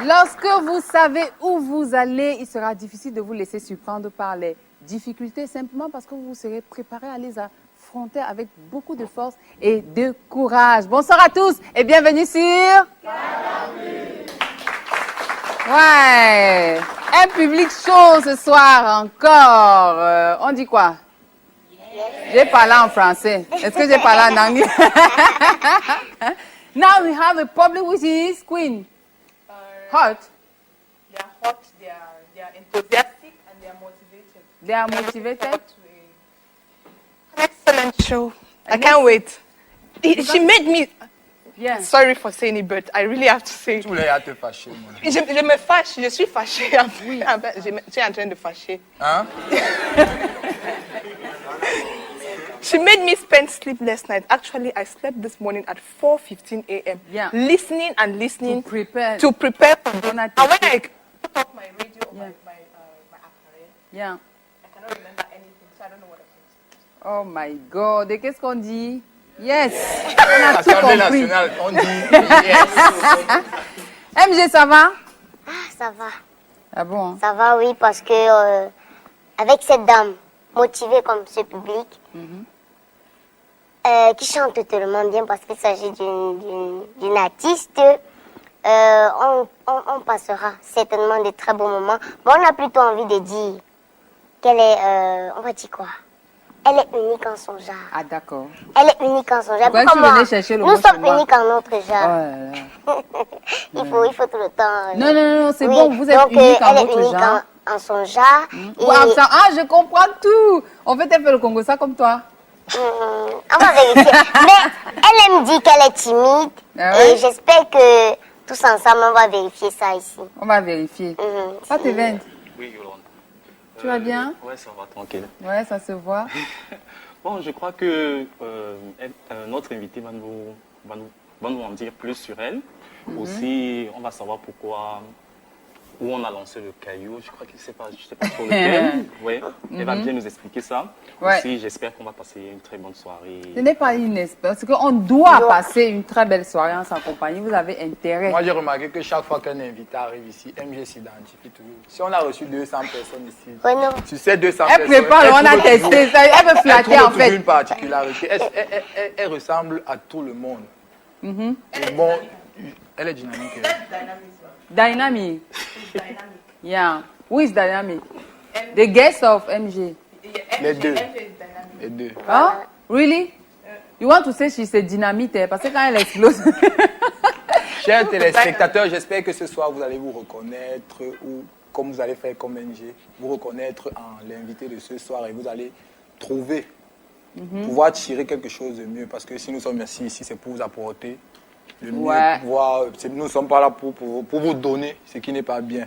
Lorsque vous savez où vous allez, il sera difficile de vous laisser surprendre par les difficultés, simplement parce que vous serez préparé à les affronter avec beaucoup de force et de courage. Bonsoir à tous et bienvenue sur... Ouais, un public chaud ce soir encore. On dit quoi? J'ai parlé en français. Est-ce que j'ai parlé en anglais? Now we have a public which is Queen. Hot. They are hot, they are enthusiastic, and they are motivated. They are motivated. An excellent show. I can't wait. She made me... Yeah. Sorry for saying it, but I really have to say it. Tu voulais te fâcher, moi. Je me fâche, je suis fâchée. Oui. Je suis en train de fâcher. Hein? She made me spend sleepless night. Actually, I slept this morning at 4:15 a.m. Yeah. Listening and listening To prepare. for this. Donate. And when I put off my radio or Yeah. my appareil, Yeah. I cannot remember anything, so I don't know what I Oh my God. Et qu'est-ce qu'on dit? Yes. On a tout L'Assemblée compris. nationale, on dit yes. MG, ça va? Ah, ça va. Ah bon? Ça va, oui, parce que avec cette dame motivée comme ce public, qui chante tellement bien parce qu'il s'agit d'une artiste, on passera certainement de très beaux moments. Mais on a plutôt envie de dire qu'elle est, on va dire quoi? Elle est unique en son genre. Ah d'accord. Elle est unique en son genre. Pourquoi Tout tu comme venais moi. chercher le Nous mot sommes chez moi? uniques en notre Oh genre. là là. Il faut tout le temps. Non, non, non, c'est Oui, bon, vous êtes donc, unique en elle est votre unique genre. en son genre. Et, Wow, ça, ah, je comprends tout. En fait, elle fait le Congo ça comme toi. on va vérifier. Mais elle me dit qu'elle est timide. Ah Et oui? j'espère que tous ensemble, on va vérifier ça ici. On va vérifier. Ça te vend. Oui, Yolande. Tu vas bien? Ouais, ça va, tranquille. Ouais, ça se voit. Bon, je crois que notre invité va nous en dire plus sur elle. Aussi, on va savoir pourquoi, où on a lancé le caillou. Je crois que je sais pas trop lequel. Ouais, elle va bien nous expliquer ça. Ouais. Aussi, j'espère qu'on va passer une très bonne soirée. Ce n'est pas une espèce, parce qu'on doit passer une très belle soirée en sa compagnie. Vous avez intérêt. Moi, j'ai remarqué que chaque fois qu'un invité arrive ici, MG s'identifie toujours. Si on a reçu 200 personnes ici, Ouais, non. tu sais 200 Elle personnes... prépare, on a trouve testé toujours- ça. Elle veut flatter elle en trouve toujours fait. une particularité. Elle ressemble à tout le monde. Et bon, elle est dynamique. Dynamic. Yeah. Who is dynamic? The guest of MG. Les deux. Les deux. Huh? Really? You want to say she's a dynamite? Parce que quand elle explose. Chers téléspectateurs, j'espère que ce soir vous allez vous reconnaître ou comme vous allez faire comme NG, vous reconnaître en l'invité de ce soir et vous allez trouver, pouvoir tirer quelque chose de mieux parce que si nous sommes ici, c'est pour vous apporter le mieux, Ouais. nous ne sommes pas là pour vous donner ce qui n'est pas bien.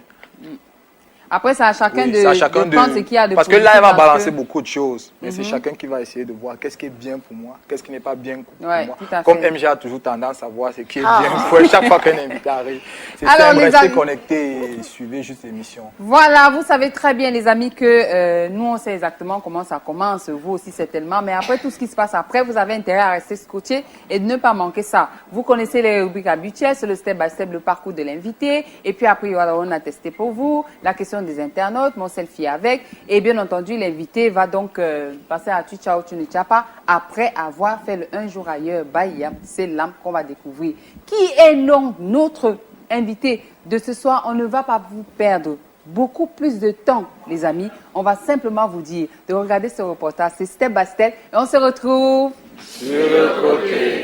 Après, c'est à chacun Oui, de c'est à chacun prendre ce qu'il y a de parce que là, elle positif va dans balancer ce- beaucoup de choses. Mais c'est chacun qui va essayer de voir qu'est-ce qui est bien pour moi, qu'est-ce qui n'est pas bien pour Ouais, moi. tout à Comme fait. MG a toujours tendance à voir ce qui est bien pour elle chaque fois qu'un invité arrive. C'est Alors, simple, les restez amis- connectés et suivez juste l'émission. Voilà, vous savez très bien, les amis, que nous, on sait exactement comment ça commence, vous aussi certainement. Mais après, tout ce qui se passe après, vous avez intérêt à rester scotché et de ne pas manquer ça. Vous connaissez les rubriques habituelles, c'est le step by step, le parcours de l'invité. Et puis après, voilà, on a testé pour vous la question des internautes, mon selfie avec. Et bien entendu, l'invité va donc passer à Tu Ciao, Tu ne Ciao pas après avoir fait le Un jour ailleurs. Bye, c'est l'âme qu'on va découvrir. Qui est donc notre invité de ce soir? On ne va pas vous perdre beaucoup plus de temps, les amis. On va simplement vous dire de regarder ce reportage. C'est step by step. Et on se retrouve Sur le côté.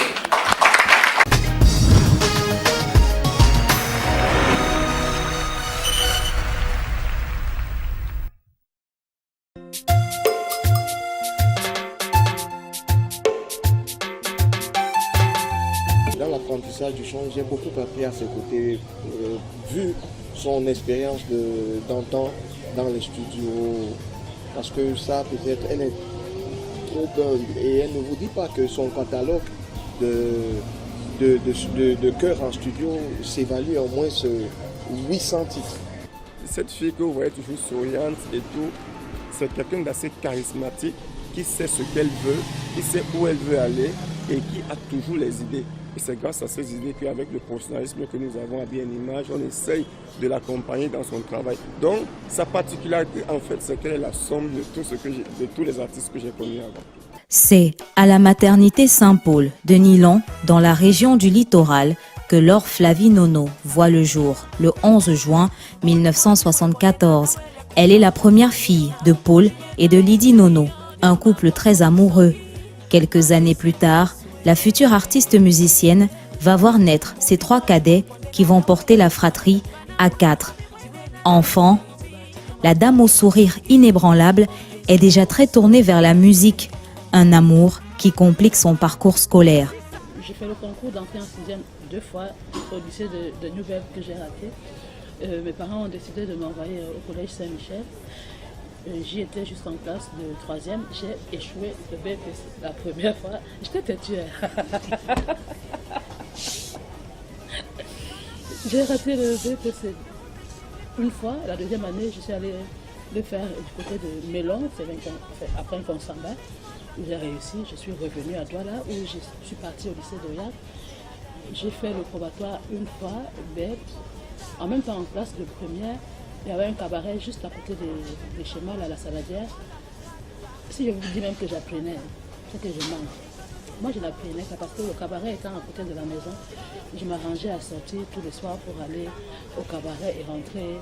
Dans l'apprentissage du chant, j'ai beaucoup appris à ses côtés, vu son expérience d'antan dans les studios, parce que ça, peut-être, elle est trop bonne et elle ne vous dit pas que son catalogue de chœurs en studio s'évalue en moins 800 titres. Cette fille que vous voyez toujours souriante et tout, c'est quelqu'un d'assez charismatique qui sait ce qu'elle veut, qui sait où elle veut aller et qui a toujours les idées. Et c'est grâce à ces idées qu'avec le professionnalisme que nous avons à Bien Image, on essaye de l'accompagner dans son travail. Donc, sa particularité, en fait, c'est qu'elle est la somme de, de tous les artistes que j'ai connus avant. C'est à la maternité Saint-Paul de Nilon, dans la région du littoral, que Laure Flavie Nono voit le jour, le 11 juin 1974. Elle est la première fille de Paul et de Lydie Nono, un couple très amoureux. Quelques années plus tard, la future artiste musicienne va voir naître ses 3 cadets qui vont porter la fratrie à 4. Enfant, la dame au sourire inébranlable est déjà très tournée vers la musique, un amour qui complique son parcours scolaire. J'ai fait le concours d'entrée en 6e 2 fois au lycée de Newberg que j'ai raté. Mes parents ont décidé de m'envoyer au collège Saint-Michel. J'y étais juste en classe de 3e. J'ai échoué le BPC la première fois. J'étais têtue. J'ai raté le BPC une fois. La deuxième année, je suis allée le faire du côté de Mélon, après un Consamba, où j'ai réussi. Je suis revenue à Douala, où je suis partie au lycée de Yac. J'ai fait le probatoire une fois, bête. En même temps, en classe de première, il y avait un cabaret juste à côté de chez moi, à la Saladière. Si je vous dis même que j'apprenais, c'est que je manque. Moi, je l'apprenais parce que le cabaret étant à côté de la maison, je m'arrangeais à sortir tous les soirs pour aller au cabaret et rentrer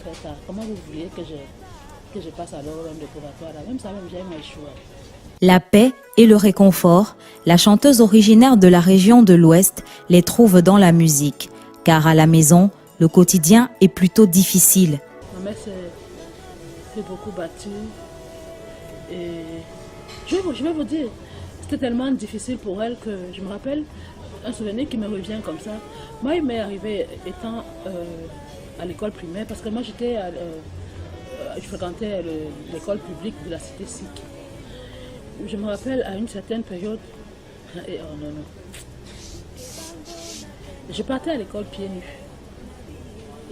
très tard. Comment vous vouliez que je passe alors l'homme de probatoire là? Même ça, même j'ai échoué. La paix et le réconfort, la chanteuse originaire de la région de l'Ouest les trouve dans la musique. Car à la maison, le quotidien est plutôt difficile. Ma mère s'est beaucoup battue. Et je vais vous dire, c'était tellement difficile pour elle que je me rappelle un souvenir qui me revient comme ça. Moi, il m'est arrivé étant à l'école primaire, parce que moi je fréquentais l'école publique de la cité Sikh. Je me rappelle à une certaine période, et oh non, non. Je partais à l'école pieds nus.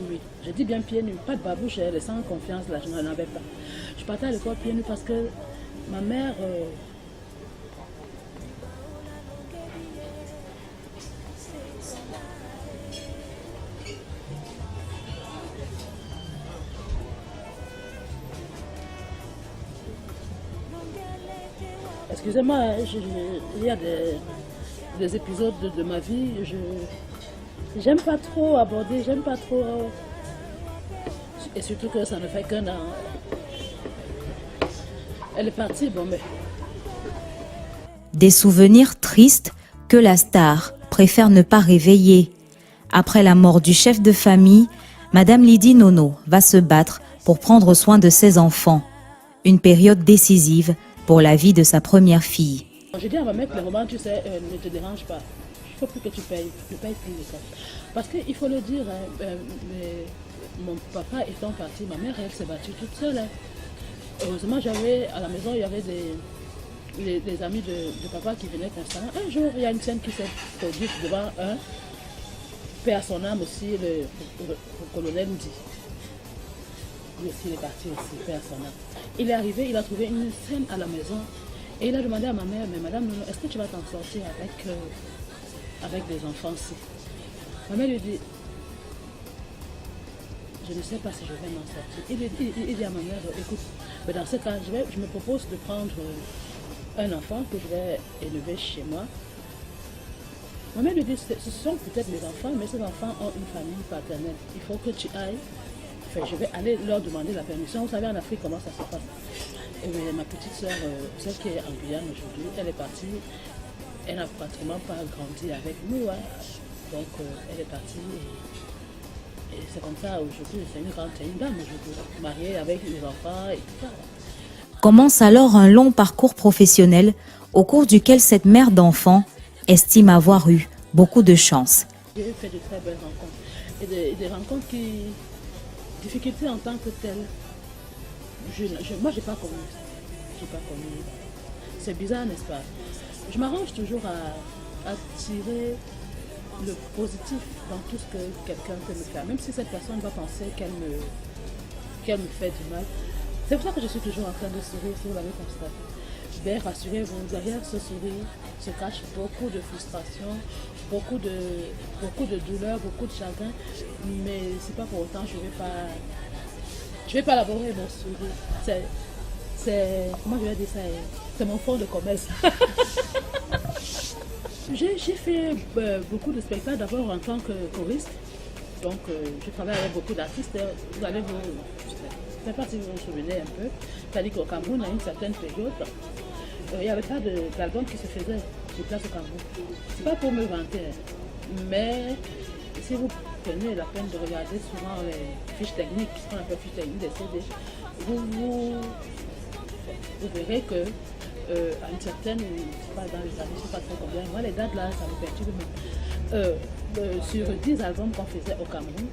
Oui, je dis bien pieds nus, pas de babouche, sans confiance, là, je n'en avais pas. Je partais à l'école pieds nus parce que ma mère... Excusez-moi, il y a des épisodes de ma vie, j'aime pas trop aborder, j'aime pas trop... Et surtout que ça ne fait qu'un an. Elle est partie, bon mais... Des souvenirs tristes que la star préfère ne pas réveiller. Après la mort du chef de famille, Madame Lydie Nono va se battre pour prendre soin de ses enfants. Une période décisive pour la vie de sa première fille. J'ai dit à ma mère que le moment, tu sais, ne te dérange pas. Il ne faut plus que tu payes. Ne paye plus l'école. Parce qu'il faut le dire, mon papa étant parti, ma mère, elle s'est battue toute seule. Hein. Heureusement, à la maison, il y avait des amis de papa qui venaient constamment. Un jour, il y a une scène qui s'est produite devant un père à son âme aussi, le colonel Ndi. Lui aussi, il est parti aussi, père à son âme. Il est arrivé, il a trouvé une scène à la maison et il a demandé à ma mère, mais madame, est-ce que tu vas t'en sortir avec des enfants ici? Ma mère lui dit, je ne sais pas si je vais m'en sortir. Il dit à ma mère, écoute, mais dans ce cas, je me propose de prendre un enfant que je vais élever chez moi. Ma mère lui dit, ce sont peut-être mes enfants, mais ces enfants ont une famille paternelle. Il faut que tu ailles. Enfin, je vais aller leur demander la permission. Vous savez, en Afrique, comment ça se passe. Et ma petite soeur, celle qui est en Guyane aujourd'hui, elle est partie. Elle n'a pratiquement pas grandi avec nous. Hein. Donc, elle est partie. Et c'est comme ça aujourd'hui. C'est une dame aujourd'hui, mariée avec les enfants et tout ça. Commence alors un long parcours professionnel au cours duquel cette mère d'enfants estime avoir eu beaucoup de chance. J'ai fait de très belles rencontres. Et des rencontres qui... Difficulté en tant que telle. Moi, je n'ai pas connu ça. J'ai pas connu. C'est bizarre, n'est-ce pas? Je m'arrange toujours à tirer le positif dans tout ce que quelqu'un peut me faire. Même si cette personne va penser qu'elle me fait du mal. C'est pour ça que je suis toujours en train de sourire, si vous l'avez constaté. Mais rassurez-vous, derrière ce sourire se cache beaucoup de frustration, beaucoup de douleur, beaucoup de chagrin. Mais c'est pas pour autant, je vais pas élaborer mon sourire. Comment je vais dire ça? C'est mon fond de commerce. J'ai fait beaucoup de spectacles d'abord en tant que choriste. Donc, je travaille avec beaucoup d'artistes. Vous allez je ne sais pas si vous vous souvenez un peu. C'est-à-dire qu'au Cameroun, à une certaine période, il n'y avait pas d'album qui se faisait sur place au Cameroun. C'est pas pour me vanter, mais si vous prenez la peine de regarder souvent les fiches techniques, ce qu'on appelle fiches techniques des CD, vous verrez que à une certaine, je ne sais pas dans les années, je ne sais pas très combien, moi les dates là, ça me perturbe même. Sur 10 albums qu'on faisait au Cameroun,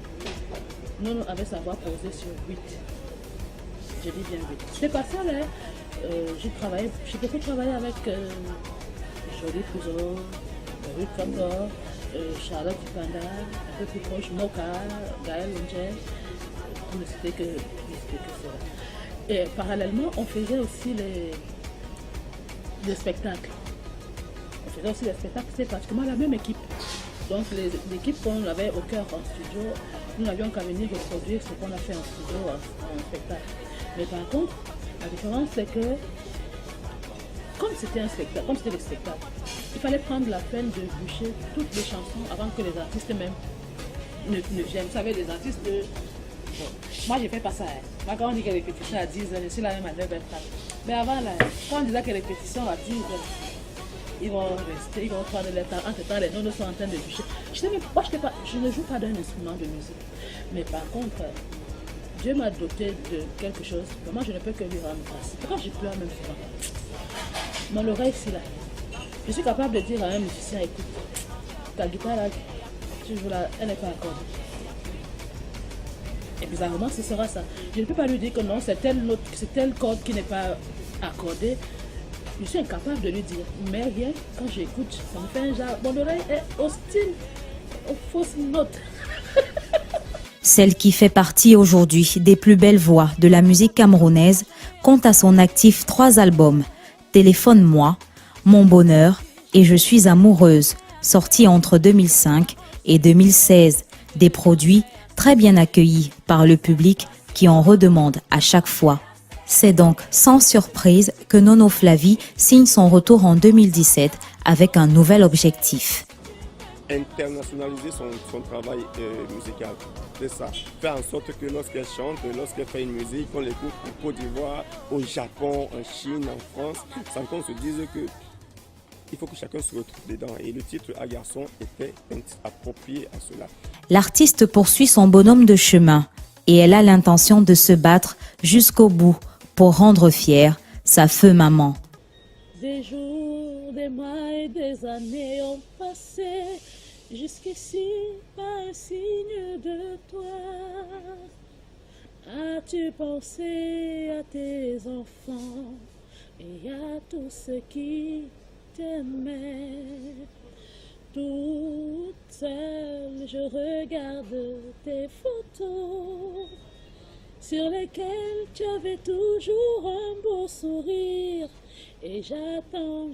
nous avait savoir poser sur 8. Je dis bien 8. C'est pas ça là. J'ai beaucoup travaillé avec Jolie Pouzo, Ruth Cambor, Charlotte Dupanda, un peu plus proche, Moka, Gaël Angel, pour ne citer que cela. Et parallèlement, on faisait aussi les spectacles. C'est pratiquement la même équipe. Donc l'équipe qu'on avait au cœur en studio, nous n'avions qu'à venir reproduire ce qu'on a fait en studio, en spectacle. Mais par contre, la différence c'est que, comme c'était le spectacle, il fallait prendre la peine de bûcher toutes les chansons avant que les artistes même ne viennent. Vous savez, les artistes, moi je ne fais pas ça. Moi quand on dit que les répétitions à 10 heures, je suis là même à 9h30. Mais avant, là, quand on disait que les répétitions à 10 heures, ils vont rester, ils vont prendre le temps. Entre-temps, les noms sont en train de bûcher. Je ne joue pas d'un instrument de musique. Mais par contre, Dieu m'a doté de quelque chose. Moi, je ne peux que lui rendre grâce. Quand je pleure même souvent, mon oreille ici là, je suis capable de dire à un musicien, écoute, ta guitare là, tu joues là, elle n'est pas accordée. Et bizarrement, ce sera ça. Je ne peux pas lui dire que non, c'est telle note, c'est telle corde qui n'est pas accordée. Je suis incapable de lui dire. Mais rien, quand j'écoute, ça me fait un genre. Mon oreille est hostile aux fausses notes. Celle qui fait partie aujourd'hui des plus belles voix de la musique camerounaise compte à son actif 3 albums, Téléphone-moi, Mon bonheur et Je suis amoureuse, sortis entre 2005 et 2016, des produits très bien accueillis par le public qui en redemande à chaque fois. C'est donc sans surprise que Nono Flavie signe son retour en 2017 avec un nouvel objectif. Internationaliser son travail musical. C'est ça. Faire en sorte que lorsqu'elle chante, lorsqu'elle fait une musique, qu'on l'écoute en Côte d'Ivoire, au Japon, en Chine, en France, sans qu'on se dise que il faut que chacun se retrouve dedans. Et le titre à garçon était approprié à cela. L'artiste poursuit son bonhomme de chemin et elle a l'intention de se battre jusqu'au bout pour rendre fière sa feu maman. Des jours, des mois et des années ont passé. Jusqu'ici, pas un signe de toi. As-tu pensé à tes enfants et à tous ceux qui t'aimaient? Toute seule, je regarde tes photos sur lesquelles tu avais toujours un beau sourire. Et j'attends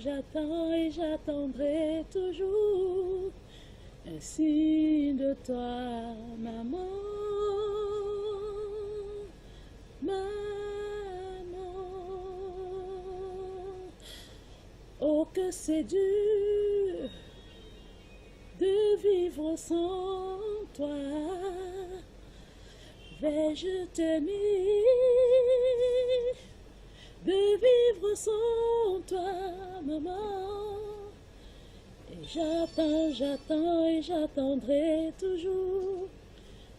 et j'attendrai toujours un signe de toi, maman, maman. Oh, que c'est dur de vivre sans toi. Vais-je t'aimer de vivre sans toi, maman? Et j'attends et j'attendrai toujours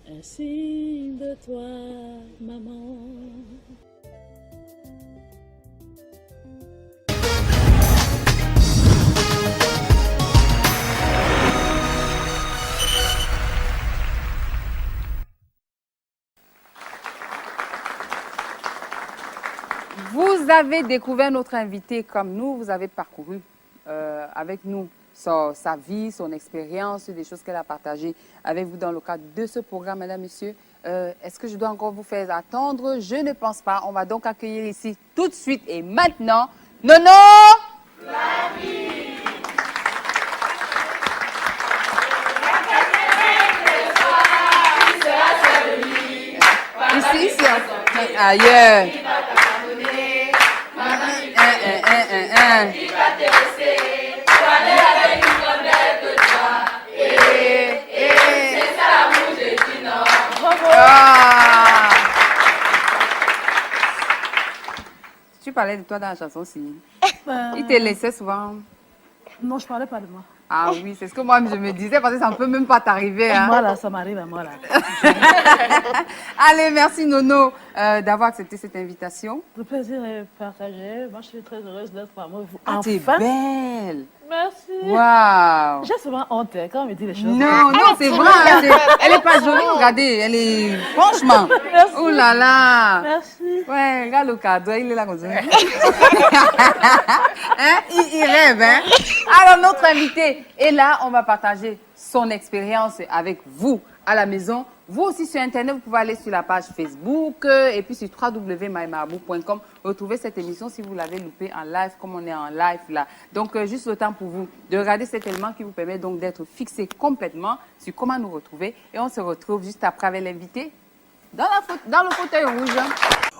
un signe de toi, maman. Vous avez découvert notre invité comme nous, vous avez parcouru avec nous sa vie, son expérience, des choses qu'elle a partagées avec vous dans le cadre de ce programme, mesdames, messieurs. Est-ce que je dois encore vous faire attendre? Je ne pense pas. On va donc accueillir ici tout de suite et maintenant Nono! Ici. Ailleurs. Ah. Tu parlais de toi dans la chanson aussi. Il te laissait souvent. Non, je parlais pas de moi. Ah oui, c'est ce que moi je me disais parce que ça ne peut même pas t'arriver. Hein. Moi là, ça m'arrive à moi là. Allez, merci Nono d'avoir accepté cette invitation. Le plaisir est partagé. Moi, je suis très heureuse d'être parmi vous. Ah, t'es belle. Merci. Waouh. J'ai souvent honte hein, quand on me dit les choses. Non, c'est vrai. Hein, elle est pas jolie, regardez. Elle est... Franchement. Merci. Oh là là. Merci. Ouais, regarde le cadre, il est là comme ça. Hein? Il rêve, hein? Alors, notre invité est là. On va partager son expérience avec vous à la maison. Vous aussi sur Internet, vous pouvez aller sur la page Facebook et puis sur www.mymarabou.com. Retrouvez cette émission si vous l'avez loupée en live, comme on est en live là. Donc, juste le temps pour vous de regarder cet élément qui vous permet donc d'être fixé complètement sur comment nous retrouver. Et on se retrouve juste après avec l'invité dans le fauteuil rouge.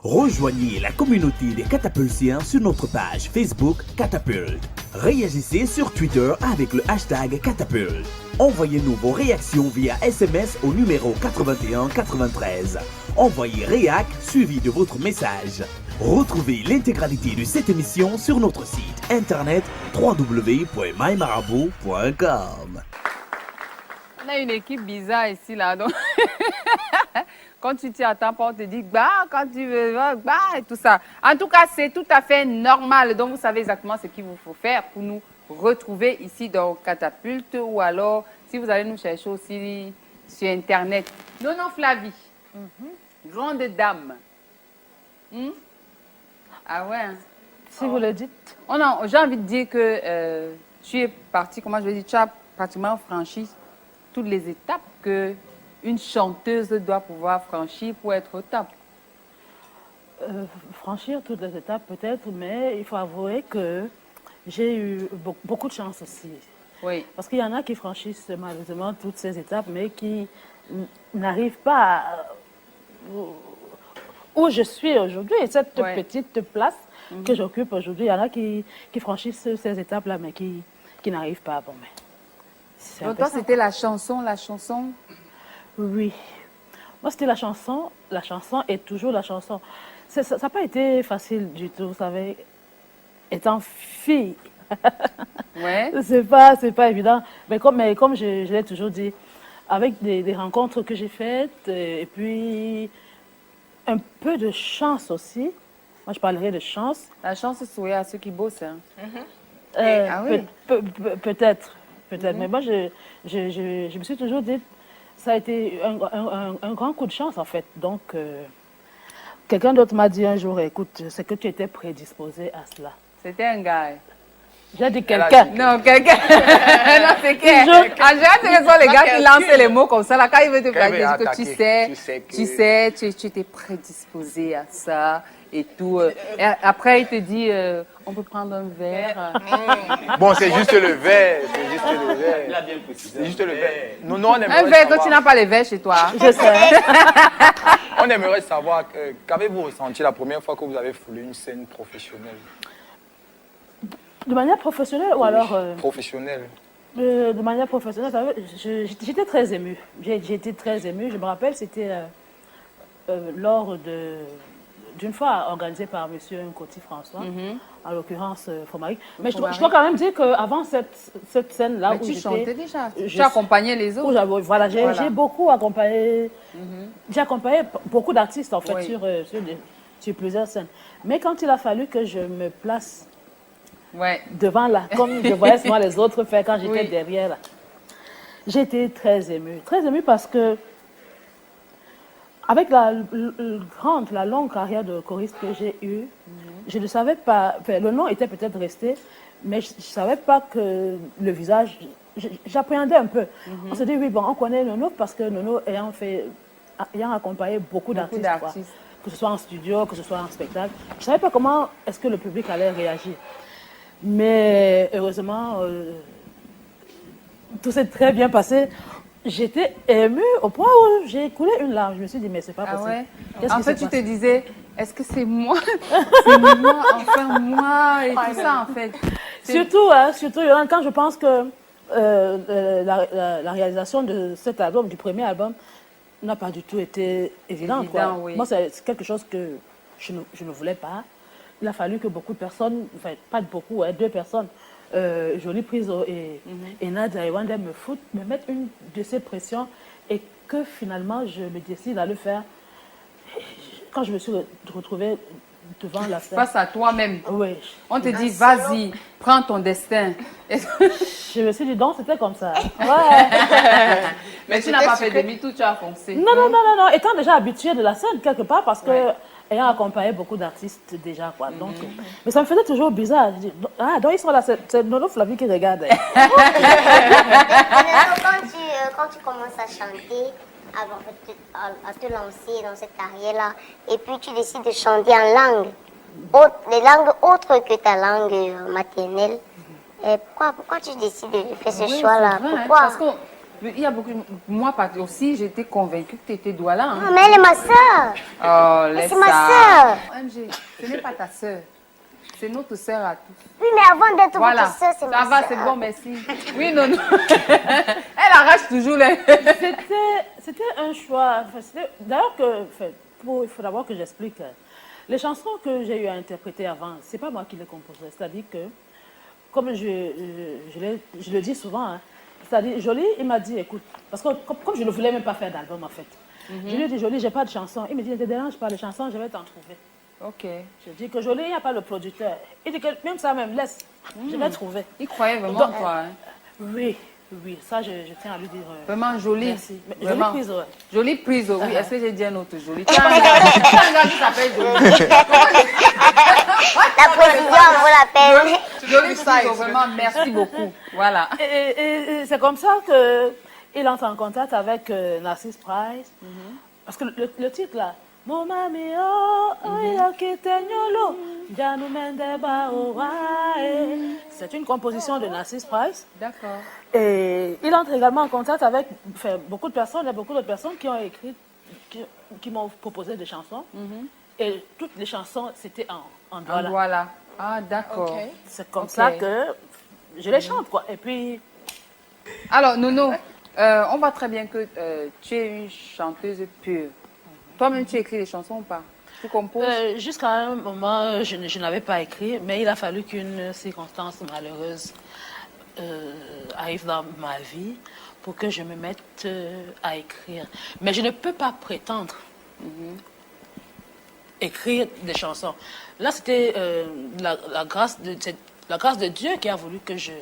Rejoignez la communauté des catapultiens sur notre page Facebook Catapulte. Réagissez sur Twitter avec le hashtag Catapulte. Envoyez-nous vos réactions via SMS au numéro 8193. Envoyez réac suivi de votre message. Retrouvez l'intégralité de cette émission sur notre site internet www.mymarabou.com. On a une équipe bizarre ici là. Donc quand tu t'y attends pas, on te dit bah, quand tu veux, bah, et tout ça. En tout cas, c'est tout à fait normal. Donc, vous savez exactement ce qu'il vous faut faire pour nous retrouver ici dans Catapulte ou alors, si vous allez nous chercher aussi sur Internet. Nono Flavie, grande dame. Ah ouais. Hein? Si vous le dites. Oh non, j'ai envie de dire que tu es partie, comment je vais dire, tu as pratiquement franchi toutes les étapes que une chanteuse doit pouvoir franchir pour être au top. Franchir toutes les étapes peut-être, mais il faut avouer que j'ai eu beaucoup de chance aussi. Oui. Parce qu'il y en a qui franchissent malheureusement toutes ces étapes, mais qui n'arrivent pas où je suis aujourd'hui. Et cette petite place que j'occupe aujourd'hui, il y en a qui franchissent ces étapes-là, mais qui n'arrivent pas. Bon, mais donc toi, c'était la chanson. Oui. Moi, c'était la chanson est toujours la chanson. Ça n'a pas été facile du tout, vous savez, étant fille. Ouais. C'est pas évident. Mais comme je l'ai toujours dit, avec des rencontres que j'ai faites, et puis un peu de chance aussi. Moi, je parlerai de chance. La chance, c'est à ceux qui bossent. Hein. Ah oui. Peut-être. Mais moi, je me suis toujours dit, ça a été un grand coup de chance, en fait. Donc, quelqu'un d'autre m'a dit un jour, écoute, c'est que tu étais prédisposé à cela. C'était un gars. J'ai dit quelqu'un. Non, quelqu'un. Non, c'est qui? En général, ce sont les gars qui lancent les mots comme ça. Là, quand ils veulent te faire dire que tu sais, tu étais prédisposé à ça et tout. Et après, il te dit, on peut prendre un verre. Bon, c'est juste le verre. C'est juste le verre. Il a bien précisé. C'est juste le verre. Non, on aimerait un verre savoir... que tu n'as pas les verres chez toi. Je sais. On aimerait savoir, qu'avez-vous ressenti la première fois que vous avez foulé une scène professionnelle? De manière professionnelle ou alors... Professionnelle. De manière professionnelle, j'étais très émue. J'ai été très émue. Je me rappelle, c'était lors d'une fois organisée par M. Nkoti François, en l'occurrence Fomari. Mais je dois quand même dire qu'avant cette scène-là où tu chantais déjà, tu accompagnais accompagnais les autres. Voilà, j'ai beaucoup accompagné, j'ai accompagné beaucoup d'artistes en fait sur plusieurs scènes. Mais quand il a fallu que je me place devant là, comme je voyais souvent les autres faire quand j'étais derrière là, j'étais très émue parce que avec la longue carrière de choriste que j'ai eue, je ne savais pas, le nom était peut-être resté, mais je ne savais pas que le visage, j'appréhendais un peu. On se dit, oui, bon, on connaît Nono parce que Nono ayant accompagné beaucoup d'artistes. que ce soit en studio, que ce soit en spectacle. Je ne savais pas comment est-ce que le public allait réagir. Mais heureusement, tout s'est très bien passé. J'étais émue au point où j'ai coulé une larme. Je me suis dit, mais c'est pas possible. Ouais. En fait, tu te disais, est-ce que c'est moi? C'est moi, enfin moi, et tout ça, en fait. Surtout, quand je pense que la réalisation de cet album, du premier album, n'a pas du tout été évidente. Oui. Moi, c'est quelque chose que je ne voulais pas. Il a fallu que beaucoup de personnes, enfin, pas beaucoup, 2 personnes, Jolie Priso et Nadia et Wanda me mettent une de ces pressions et que finalement, je me décide à le faire. Quand je me suis retrouvée devant la scène. Face à toi-même. Oui. On te dit, vas-y, prends ton destin. Je me suis dit, donc c'était comme ça. Ouais. Mais tu n'as pas fait demi-tour, tu as foncé. Non. Étant déjà habituée de la scène quelque part, parce que ayant accompagné beaucoup d'artistes déjà, quoi. Donc, mais ça me faisait toujours bizarre. Je dis, donc ils sont là, c'est Nono Flavie qui regarde. Quand tu commences à chanter, à te lancer dans cette carrière-là, et puis tu décides de chanter en langue, les langues autres que ta langue maternelle, et pourquoi tu décides de faire ce choix-là? Pourquoi? Parce qu'il y a beaucoup. Moi aussi, j'étais convaincue que tu étais Douala. Hein. Non, mais elle est ma soeur. Oh, laisse c'est ma ça. soeur. MG, ce n'est pas ta soeur. C'est notre soeur à tous. Oui, mais avant d'être votre soeur, c'est ma soeur. Ça va, c'est bon, merci. Oui, non. Elle arrache toujours les... C'était un choix. D'ailleurs, il faut d'abord que j'explique. Les chansons que j'ai eu à interpréter avant, c'est pas moi qui les composerais. C'est-à-dire que, comme je le dis souvent, hein, c'est-à-dire, Jolie, il m'a dit, écoute, parce que comme je ne voulais même pas faire d'album, en fait, je lui ai dit, Jolie, j'ai pas de chansons. Il me dit, ne te dérange pas, les chansons, je vais t'en trouver. Ok. Je dis que Jolie, il n'y a pas le producteur. Il dit que même ça, même, laisse, je vais trouver. Il croyait vraiment en toi. Hein. Oui, ça, je tiens à lui dire. Vraiment jolie. Merci. Vraiment. Jolie prise, ouais. Jolie prise, oui. Est-ce que j'ai dit un autre joli? Tu as un gars qui s'appelle Jolie. La précision, on vous l'appelle. Jolie prise, vraiment, merci beaucoup. Voilà. Et c'est comme ça qu'il entre en contact avec Narcisse Price. Parce que le titre, là, mon mami, c'est une composition de Narcisse Price. D'accord. Et il entre également en contact avec beaucoup de personnes. Il y a beaucoup d'autres personnes qui ont écrit, qui m'ont proposé des chansons. Et toutes les chansons, c'était en Douala. Voilà. Ah, d'accord. Okay. C'est comme ça que je les chante, quoi. Et puis... Alors, Nono, on voit très bien que tu es une chanteuse pure. Toi-même, tu écris des chansons ou pas? Tu composes? Jusqu'à un moment, je n'avais pas écrit, mais il a fallu qu'une circonstance malheureuse arrive dans ma vie pour que je me mette à écrire. Mais je ne peux pas prétendre écrire des chansons. Là, c'était la grâce de Dieu qui a voulu que je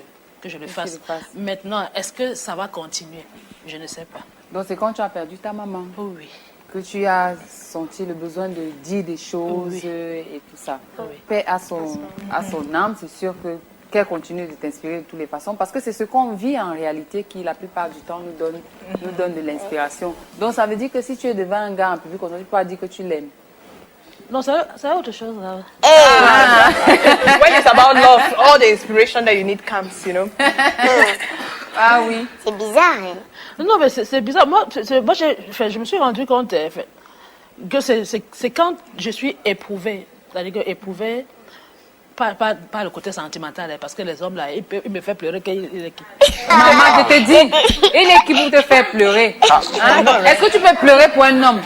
le fasse. Maintenant, est-ce que ça va continuer? Je ne sais pas. Donc, c'est quand tu as perdu ta maman? Oh, oui. Que tu as senti le besoin de dire des choses et tout ça. Oui. Paix à son âme, c'est sûr qu'elle continue de t'inspirer de toutes les façons, parce que c'est ce qu'on vit en réalité qui, la plupart du temps, nous donne de l'inspiration. Donc, ça veut dire que si tu es devant un gars en public, on ne peut pas dire que tu l'aimes. Non, c'est autre chose. Là. When it's about love, all the inspiration that you need comes, you know. Ah oui. C'est bizarre, hein? Non, mais c'est bizarre. Moi, je me suis rendu compte que c'est quand je suis éprouvée, c'est-à-dire que éprouvée, pas le côté sentimental, parce que les hommes, là, ils me font pleurer qu'il est qui. Maman, je te dis, il est qui pour te faire pleurer. Est-ce que tu peux pleurer pour un homme?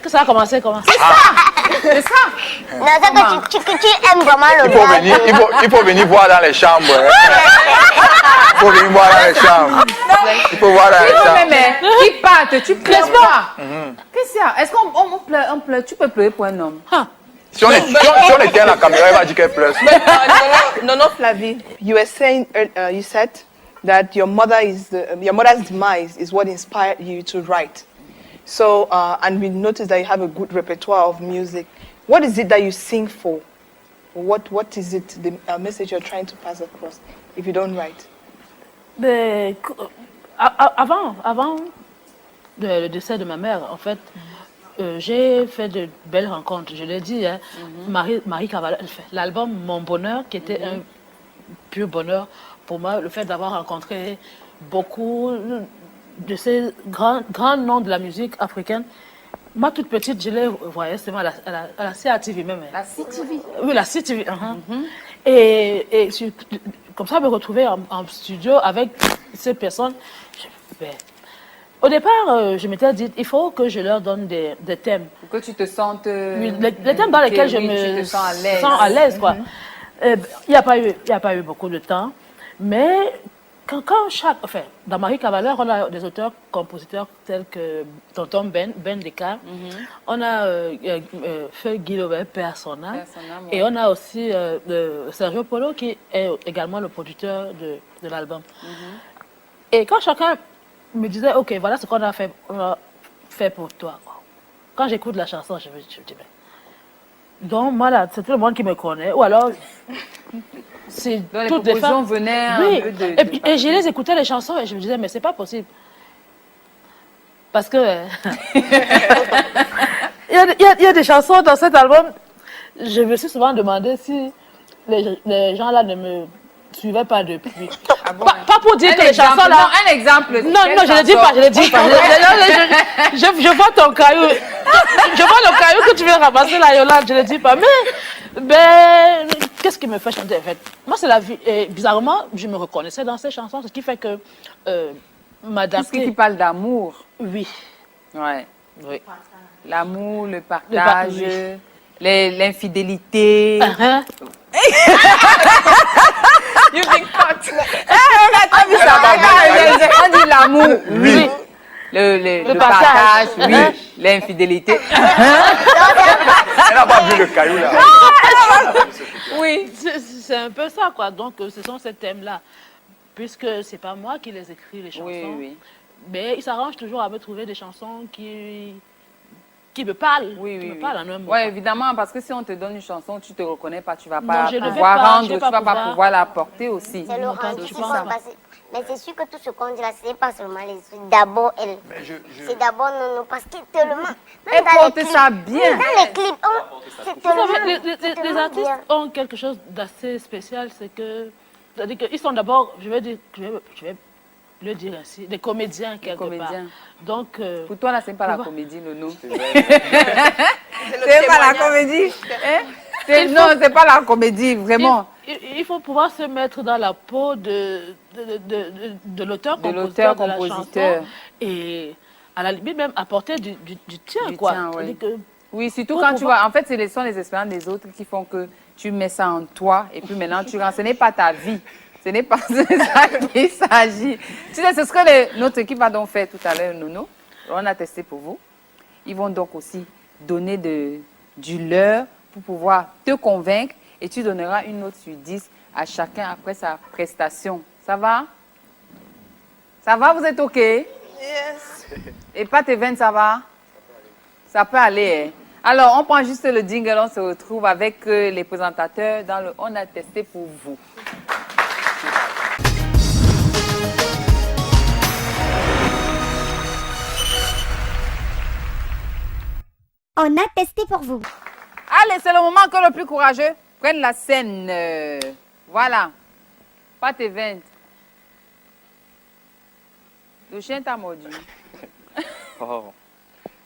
Que ça a commencé comment? C'est ça! C'est ça! Non, c'est que tu aimes vraiment le gars. Il faut venir voir dans les chambres. Il faut venir voir dans les chambres. Il faut voir dans les chambres. Mais qui part, tu pleures pas. Qu'est-ce qu'il y a? Est-ce qu'on pleure? Tu peux pleurer pour un homme? Si on était à la caméra, elle va dire qu'elle pleure. No, Flavie, you said that your mother's demise is what inspired you to write. So, and we noticed that you have a good repertoire of music. What is it that you sing for? What is it, the message you're trying to pass across, if you don't write? Avant le décès de ma mère, en fait, j'ai fait de belles rencontres, je l'ai dit. Hein. Marie Cavallo, l'album Mon Bonheur, qui était un pur bonheur pour moi, le fait d'avoir rencontré beaucoup de ces grands noms de la musique africaine. Moi, toute petite, je les voyais seulement à la CATV même. La CTV. Oui, la CTV. Et comme ça, me retrouver en studio avec ces personnes. Au départ, je m'étais dit, il faut que je leur donne des thèmes. Pour que tu te sentes... Oui, les thèmes dans lesquels je me sens à l'aise. Quoi. Il n'y a pas eu beaucoup de temps. Mais quand dans Marie Cavallo, on a des auteurs, compositeurs tels que Tonton Ben Descartes. On a Feu Guilobert Persona. Et on a aussi Sergio Polo qui est également le producteur de l'album. Et quand chacun me disait, OK, voilà ce qu'on a fait pour toi. Quand j'écoute la chanson, je me dis, donc moi là, c'est tout le monde qui me connaît. Ou alors, c'est les toutes les propositions femmes. venaient Oui. un peu de... Et je les écoutais les chansons et je me disais, mais c'est pas possible. Parce que il y a des chansons dans cet album, je me suis souvent demandé si les gens là ne me suivaient pas depuis. Pas pour dire que les chansons là... Non, un exemple. Non, je ne dis pas, je ne dis pas. Je vois ton caillou. Je vois le caillou que tu viens ramasser là, Yolande, je ne dis pas. Mais qu'est-ce qui me fait chanter en fait? Moi, c'est la vie. Et bizarrement, je me reconnaissais dans ces chansons, ce qui fait que m'adapter. Tout ce qui parle d'amour. Oui. Ouais. Oui. L'amour, le partage, l'infidélité. You think fat. On dit l'amour, oui. Le partage, oui. L'infidélité. Elle n'a pas vu le caillou là. Oui, c'est un peu ça, quoi. Donc, ce sont ces thèmes-là. Puisque c'est pas moi qui les écris, les chansons. Oui. Mais ils s'arrangent toujours à me trouver des chansons qui me parlent. Oui. Parlent en un mot. Oui, évidemment, parce que si on te donne une chanson, tu ne te reconnais pas, tu ne vas Non, pas je ne vais pouvoir pas, rendre, je vais tu ne vas pas pas pouvoir la porter aussi. C'est le Non, rendu tu qui penses va pas. passer. Mais c'est sûr que tout ce qu'on dit là, ce n'est pas seulement les trucs. D'abord elle. C'est d'abord non, parce que tellement. Elle porte ça bien. Dans les clips, c'est Vous tellement. savez, c'est les tellement artistes bien. ont quelque chose d'assez spécial, c'est-à-dire qu'ils sont d'abord, je vais le dire ainsi, des comédiens quelque part. Donc, pour toi, là, ce n'est pas la voir. comédie, Nono. C'est C'est pas la comédie. Non, ce n'est pas la comédie, vraiment. Il faut pouvoir se mettre dans la peau de l'auteur-compositeur de la chanson et à la limite même apporter du tien, quoi. Oui. Que, Oui, surtout quand tu vois, en fait, ce sont les expériences des autres qui font que tu mets ça en toi et puis maintenant tu rentres. Ce n'est pas ta vie. Ce n'est pas de ça qu'il s'agit. Tu sais, c'est ce que notre équipe a donc fait tout à l'heure, Nono. On a testé pour vous. Ils vont donc aussi donner du leur pour pouvoir te convaincre et tu donneras une note sur 10 à chacun après sa prestation. Ça va? Ça va, vous êtes OK? Yes. Et Pat et Ven, ça va? Ça peut aller. Hein? Alors, on prend juste le jingle, on se retrouve avec les présentateurs dans le On a testé pour vous. On a testé pour vous. Allez, c'est le moment que le plus courageux prenne la scène. Voilà. Pat et Ven. Le chien t'a mordu. Oh.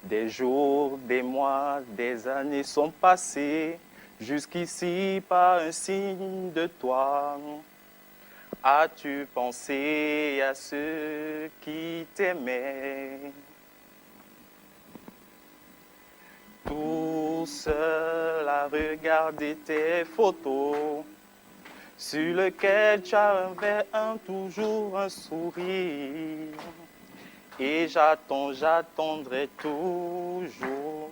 Des jours, des mois, des années sont passés, jusqu'ici pas un signe de toi. As-tu pensé à ceux qui t'aimaient? Tout seul à regarder tes photos, sur lesquelles tu avais toujours un sourire. Et j'attendrai toujours.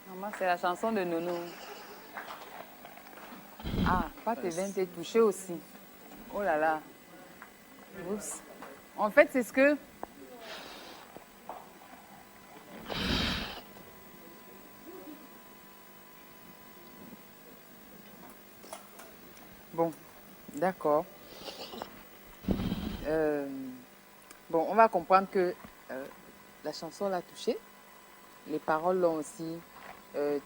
Maman, c'est la chanson de Nono. Ah, Pat et Ven t'es touché aussi. Oh là là. Oups. En fait, c'est ce que... Bon, d'accord. Bon, on va comprendre que la chanson l'a touché. les paroles l'ont aussi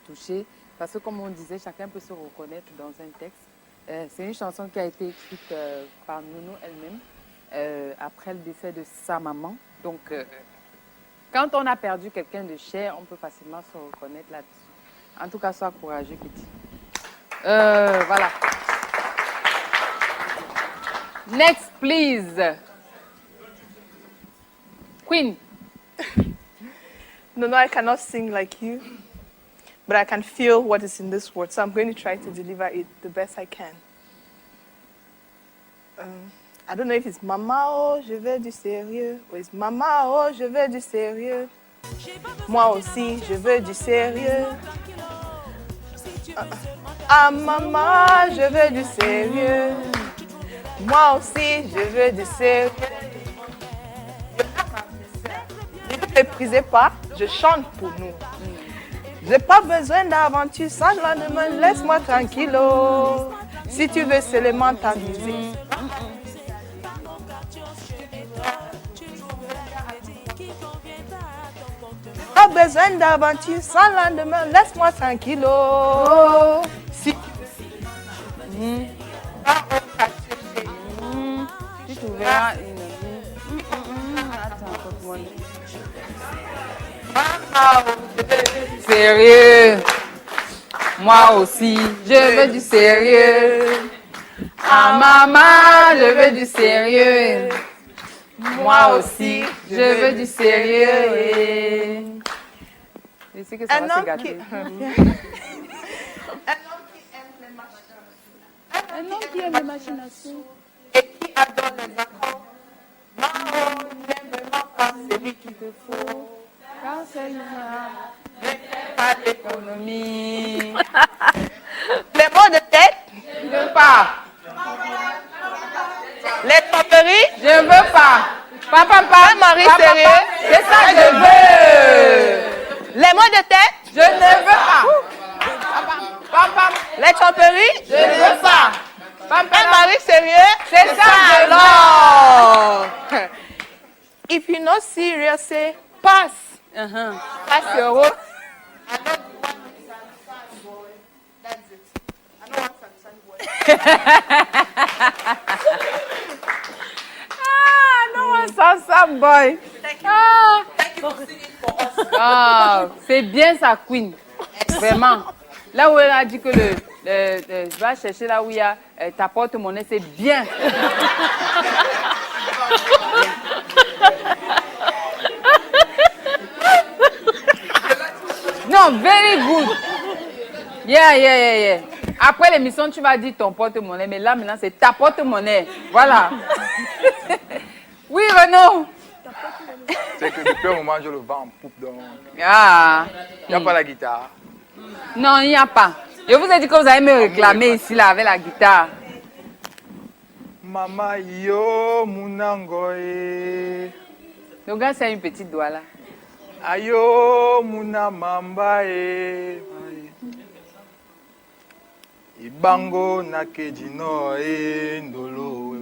touché. Parce que comme on disait, chacun peut se reconnaître dans un texte. C'est une chanson qui a été écrite par Nono elle-même après le décès de sa maman. Donc, quand on a perdu quelqu'un de cher, on peut facilement se reconnaître là-dessus. En tout cas, sois courageux, petit. Voilà. Next, please. Queen. No, I cannot sing like you, but I can feel what is in this word. So I'm going to try to deliver it the best I can. I don't know if it's Mama, oh, je veux du sérieux, ou it's Mama, oh, je veux du sérieux. Moi aussi, je veux du sérieux. Ah, maman, je veux du sérieux. Moi aussi, je veux du sérieux. Ne me méprisez pas, je chante pour nous. J'ai pas besoin d'aventure sans lendemain, laisse-moi tranquillo. Si tu veux seulement t'amuser. Pas besoin d'aventure sans lendemain, laisse-moi tranquillo. Si tu veux Si tu verras une... Sérieux. Moi aussi, je veux du sérieux. Ah maman, je veux du sérieux. Moi aussi, je veux du sérieux. Je sais que ça va se gâter. Un homme qui aime les machines à sous. Et qui adore les accords. Maman, n'aime pas celui qui te faut. Quand c'est Pas d'économie. Les mots de tête. Je veux pas. Les tromperies. Je veux pas. Papa, Marie sérieux. c'est ça que je veux. Les mots de tête. Je ne veux pas. Papa, Les tromperies. je ne veux pas. Papa, Marie sérieux. c'est ça que je veux. Alors. If you're not serious, say pass. Pass your road. Sam boy. Ah, c'est bien ça, Queen. Vraiment. Là où elle a dit que je vais chercher là où il y a ta porte-monnaie, c'est bien. Non, very good. Yeah. Après l'émission, tu vas dire ton porte-monnaie, mais là maintenant, c'est ta porte-monnaie. Voilà. Oui, Renaud. C'est que depuis un moment, je le vends en poupe. Donc... Ah. Il n'y a pas la guitare. Non, il n'y a pas. Je vous ai dit que vous allez me réclamer ici là avec la guitare. Mama yo munangoe. Le gars, c'est une petite doigt là. Ayo muna mambae. Ibango nakedino e ndolo.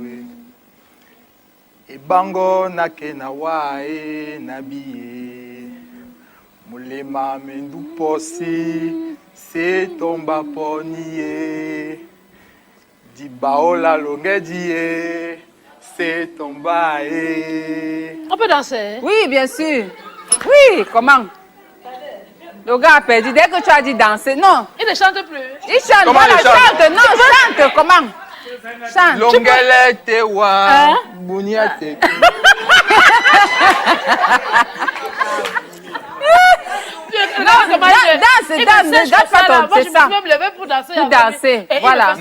Ibango nakenawa e nabiye. Mulema mendu posi se tomba poniye. Di baola longedie se tomba e. On peut danser? Oui, bien sûr. Oui, comment? Le gars a perdu. Dès que tu as dit danser, non. Il ne chante plus. Il chante. Comment Voilà, il chante? chante. Non, chante. Comment? Chante. Longele te wa bunia te. Non, danse, pas ton, moi, c'est ça. je me lever pour danser. Pour danser, voilà. Je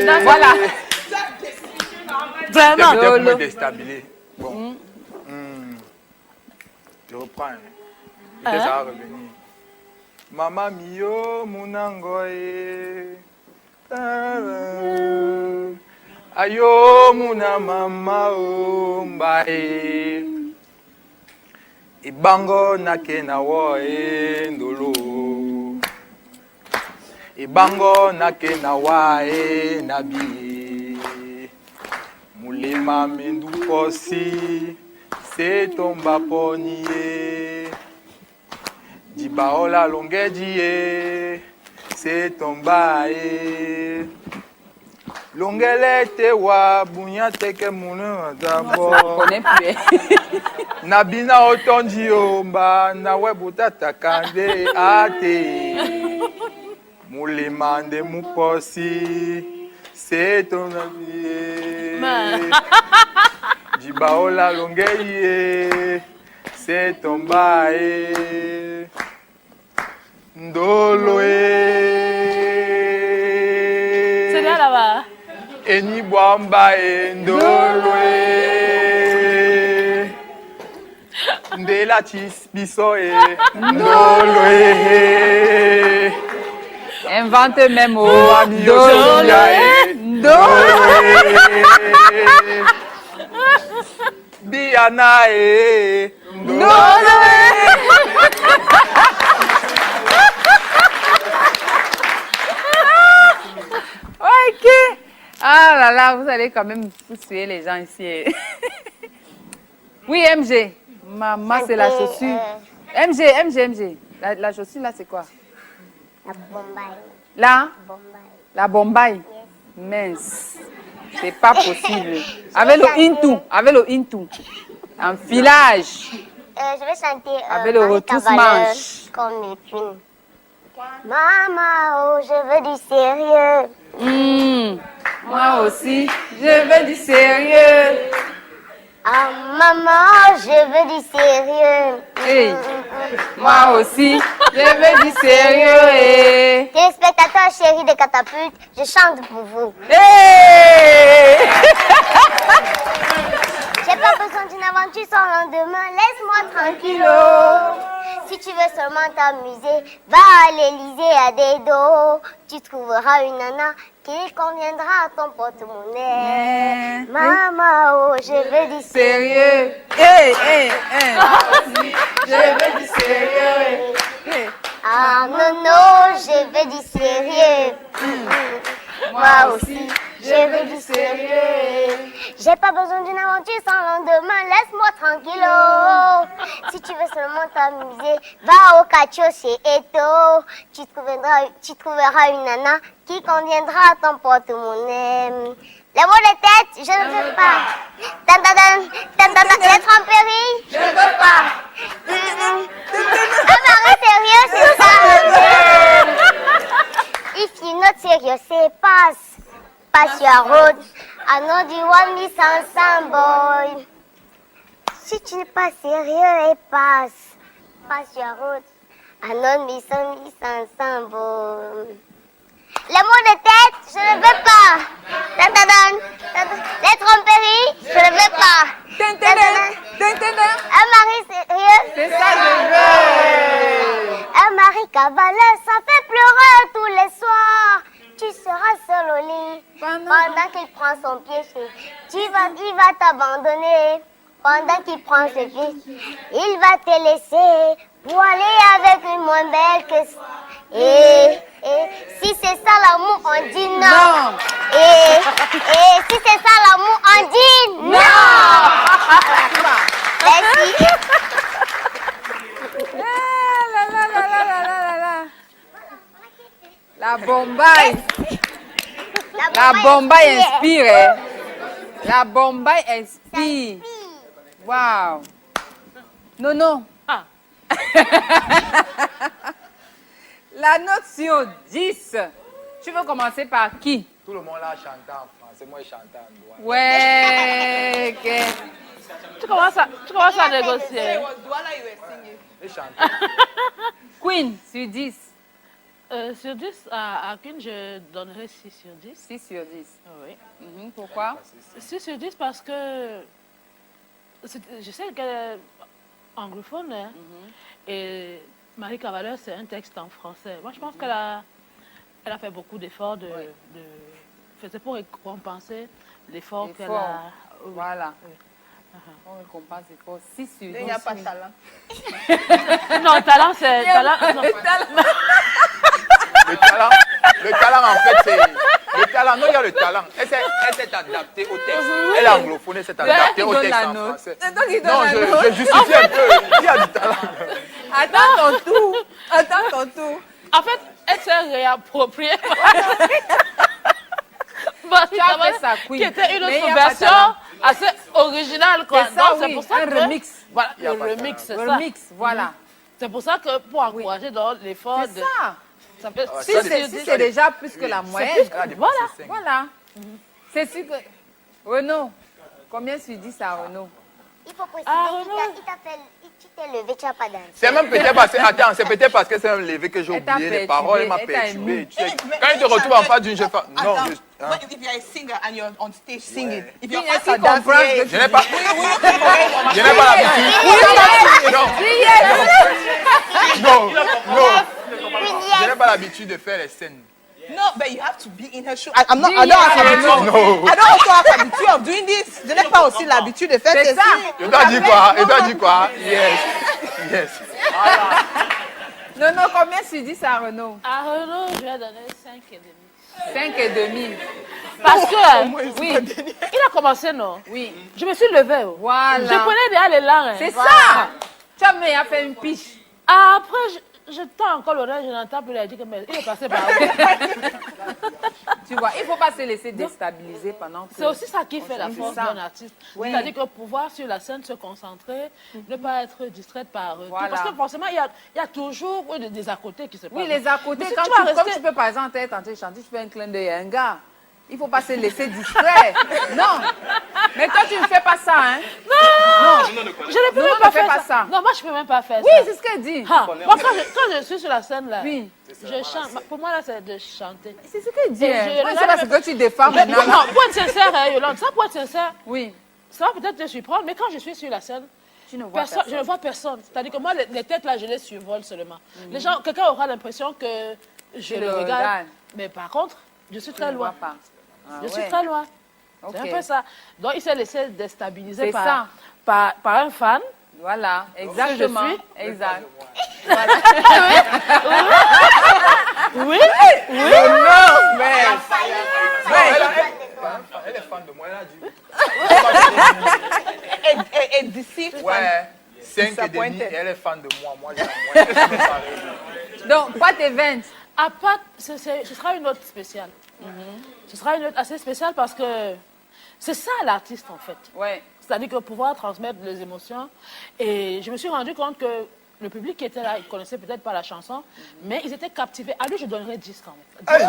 danse. Voilà. Vraiment. C'était pour me déstabiliser. Bon. Je reprends. Peut-être ça va revenir. Mama mio munangoe. Ayo muna mama ombae. Ibango nake na wo e ndolo. Ibango nake na wa e nabi. Mulema mendu posi se tomba poniye. Jibaola Longedie, c'est ton bail. Longele te wa bunya teke munu d'abord. On connaît plus. Nabina otondi omba na webuta takande ate. Moulimande muposi, c'est ton avis. Jibaola Longeye, c'est ton bae. Ndoloe. C'est là là-bas. Eni Bwamba e Ndoloe. Ndela Biso e Ndoloe. Invente même au Ndoloe. Diana e Ndoloe. Ok. Ah là là, vous allez quand même pousser les gens ici. Oui, MG. Maman, c'est la chaussure. MG. La chaussure, là, c'est quoi? La Bombay. Là? Bombay. La Bombay. Mince. C'est pas possible. Avec le into. En filage. Je vais chanter Avec le Marie retrousse-manche. Cavalleur comme épine. Maman, oh, je veux du sérieux. Moi aussi, je veux du sérieux. Ah, maman, je veux du sérieux. Hey. Moi aussi, je veux du sérieux. Hey. Téléspectateurs chéris de Catapulte, je chante pour vous. Hey. J'ai pas besoin d'une aventure sans lendemain, laisse-moi tranquille. Si tu veux seulement t'amuser, va à l'Élysée à Dedo. Tu trouveras une nana qui conviendra à ton porte-monnaie. Maman, oh, je veux du Sérieux. Hey. Je veux du sérieux. Hey. Ah non, je veux du sérieux. Moi aussi, je veux du sérieux. J'ai pas besoin d'une aventure sans lendemain, laisse-moi tranquille. Si tu veux seulement t'amuser, va au Cacho chez Eto. Tu trouveras une nana qui conviendra à ton porte-monnaie. Les mots de tête, je ne veux pas. Les tromperies, je ne veux pas. Un mari sérieux, c'est ça. If you're not serious, say pass. Pass your road. I know you want me some boy. Si tu n'es pas sérieux, et passe. Pass your road. I know me some boy. Les mots de tête, je ne veux pas. Les tromperies, je ne veux pas. Un mari sérieux, c'est ça que je veux. Un mari cavalier, ça fait pleurer tous les soirs. Tu seras seul au lit pendant qu'il prend son pied. Il va t'abandonner pendant qu'il prend ses pieds. Il va te laisser pour aller avec une moins belle que... Et si c'est ça l'amour, on dit non. Et si c'est ça l'amour, on dit non. Merci. La Bombay. La Bombay inspire. La Bombay inspire. Waouh. Non. La note sur 10. Tu veux commencer par qui? Tout le monde là chante en français, moi je chante en droit. Ouais. Ok. Tu commences à négocier. Je chante. Queen, sur 10. Sur 10, à Queen, je donnerais 6 sur 10. 6 sur 10. Oui. Pourquoi? 6 sur 10 parce que je sais qu'elle est anglophone. Hein, et Marie Cavalleur, c'est un texte en français. Moi, je pense qu'elle a fait beaucoup d'efforts. C'est pour récompenser l'effort qu'elle a. Voilà. On récompense l'effort. 6 sur 10. Il n'y a pas de talent. Non, talent, c'est... Le talent, en fait, c'est... Le talent, non, il y a le talent. Elle s'est adaptée au texte. Elle est anglophone, elle s'est adaptée au texte en français. C'est toi qui donne non, la note. je justifie un peu. Il y a du talent. Attends ton tour. Attends ton tour. En fait, elle s'est réappropriée. Tu as fait ça, oui. Qui était une Mais il y autre a pas version talent. assez originale. Quoi. C'est ça, Donc, oui, pour ça un que, remix. Voilà, Il y a le pas de remix, c'est Le ça. remix, voilà. C'est pour ça que pour encourager dans l'effort C'est de... ça. Ça fait... Ah, Si ça, c'est déjà plus que la moyenne, Voilà. voilà. C'est sûr que... Renaud, combien tu dis ça, Renaud? Il faut préciser Ah, qu'il Renaud. t'appelle, tu t'es levé, tu n'as pas dansé. C'est même peut-être parce que, attends, c'est peut-être parce que c'est un levé que j'ai Elle t'a oublié les perturbé, paroles, elle m'a elle t'a perturbé. ému. Tu sais, quand il te retrouve en face d'une jeune femme, non, Attends, hein. but if you're a singer and you're on stage singing, if Oui, you're est-ce pas qu'il comprend ce que Je n'ai pas, je n'ai pas l'habitude. Non, je n'ai pas l'habitude de faire les scènes. No, but you have to be in her shoe. I don't have l'habitude. No. I don't also have l'habitude of doing this. Je n'ai pas aussi l'habitude de faire C'est ceci. ça. Je dois dire quoi? Je dois dire quoi? Yes. Yes. Non, non, combien tu dis ça, Renaud? À Renaud, je vais donner 5,5. 5 et demi. Parce que, Oui, il a commencé, non? oui. Je me suis levée. Oh. Voilà. Je connais déjà les langues. Hein. C'est ça. Tu as même fait une piche. Après, je tends encore l'oreille, je n'entends plus. Elle dit que mais il est passé par où? Tu vois, il ne faut pas se laisser déstabiliser pendant que... C'est aussi ça qui fait la C'est force ça. d'un artiste. Oui. C'est-à-dire que pouvoir sur la scène se concentrer, ne pas être distraite par tout. Voilà. Parce que forcément, il y a toujours des à côté qui se passent. Oui, les à côté, Mais si quand tu tu, vas comme rester- tu peux par exemple être en train de chanter, tu fais un clin d'œil à un gars. Il ne faut pas se laisser distraire. Non. Mais toi, tu ne fais pas ça, hein? Je ne peux Non, même ne pas fais faire pas ça. ça. Non, moi, je ne peux même pas faire Oui, ça. c'est ce qu'elle dit. Ah, moi, quand je suis sur la scène, là, Oui. je chante. Pour moi, là, c'est de chanter. C'est ce qu'elle dit. Et Hein. je Moi, regarde c'est parce que tu défends Mais, maintenant. non, pour être sincère, hein, Yolande, ça, pour être sincère, Oui. ça va peut-être te surprendre, mais quand je suis sur la scène, Tu ne vois personne, je personne. ne vois personne. C'est-à-dire que moi, les têtes, là, je les survole seulement. Les gens, quelqu'un aura l'impression que je Tu le le regarde. regardes. Mais par contre, je suis Tu très ne vois loin. pas. Ah, Je suis ouais. très loin. Ok. C'est un peu ça. Donc, il s'est laissé déstabiliser C'est ça. par un fan. Voilà, exactement. suis. Exact. Oui, Non, mais. Elle est fan de moi, elle a dit. Et d'ici, Ouais. 5 et demi, Disappointed. elle est fan de moi. Moi, j'ai la moitié. Donc, pas tes 20. à part, ce sera une note spéciale. Ce sera une note assez spéciale parce que c'est ça l'artiste en fait. Ouais. C'est-à-dire que pouvoir transmettre les émotions. Et je me suis rendu compte que le public qui était là, il ne connaissait peut-être pas la chanson, mais ils étaient captivés. À lui, je donnerais 10 quand même. 10.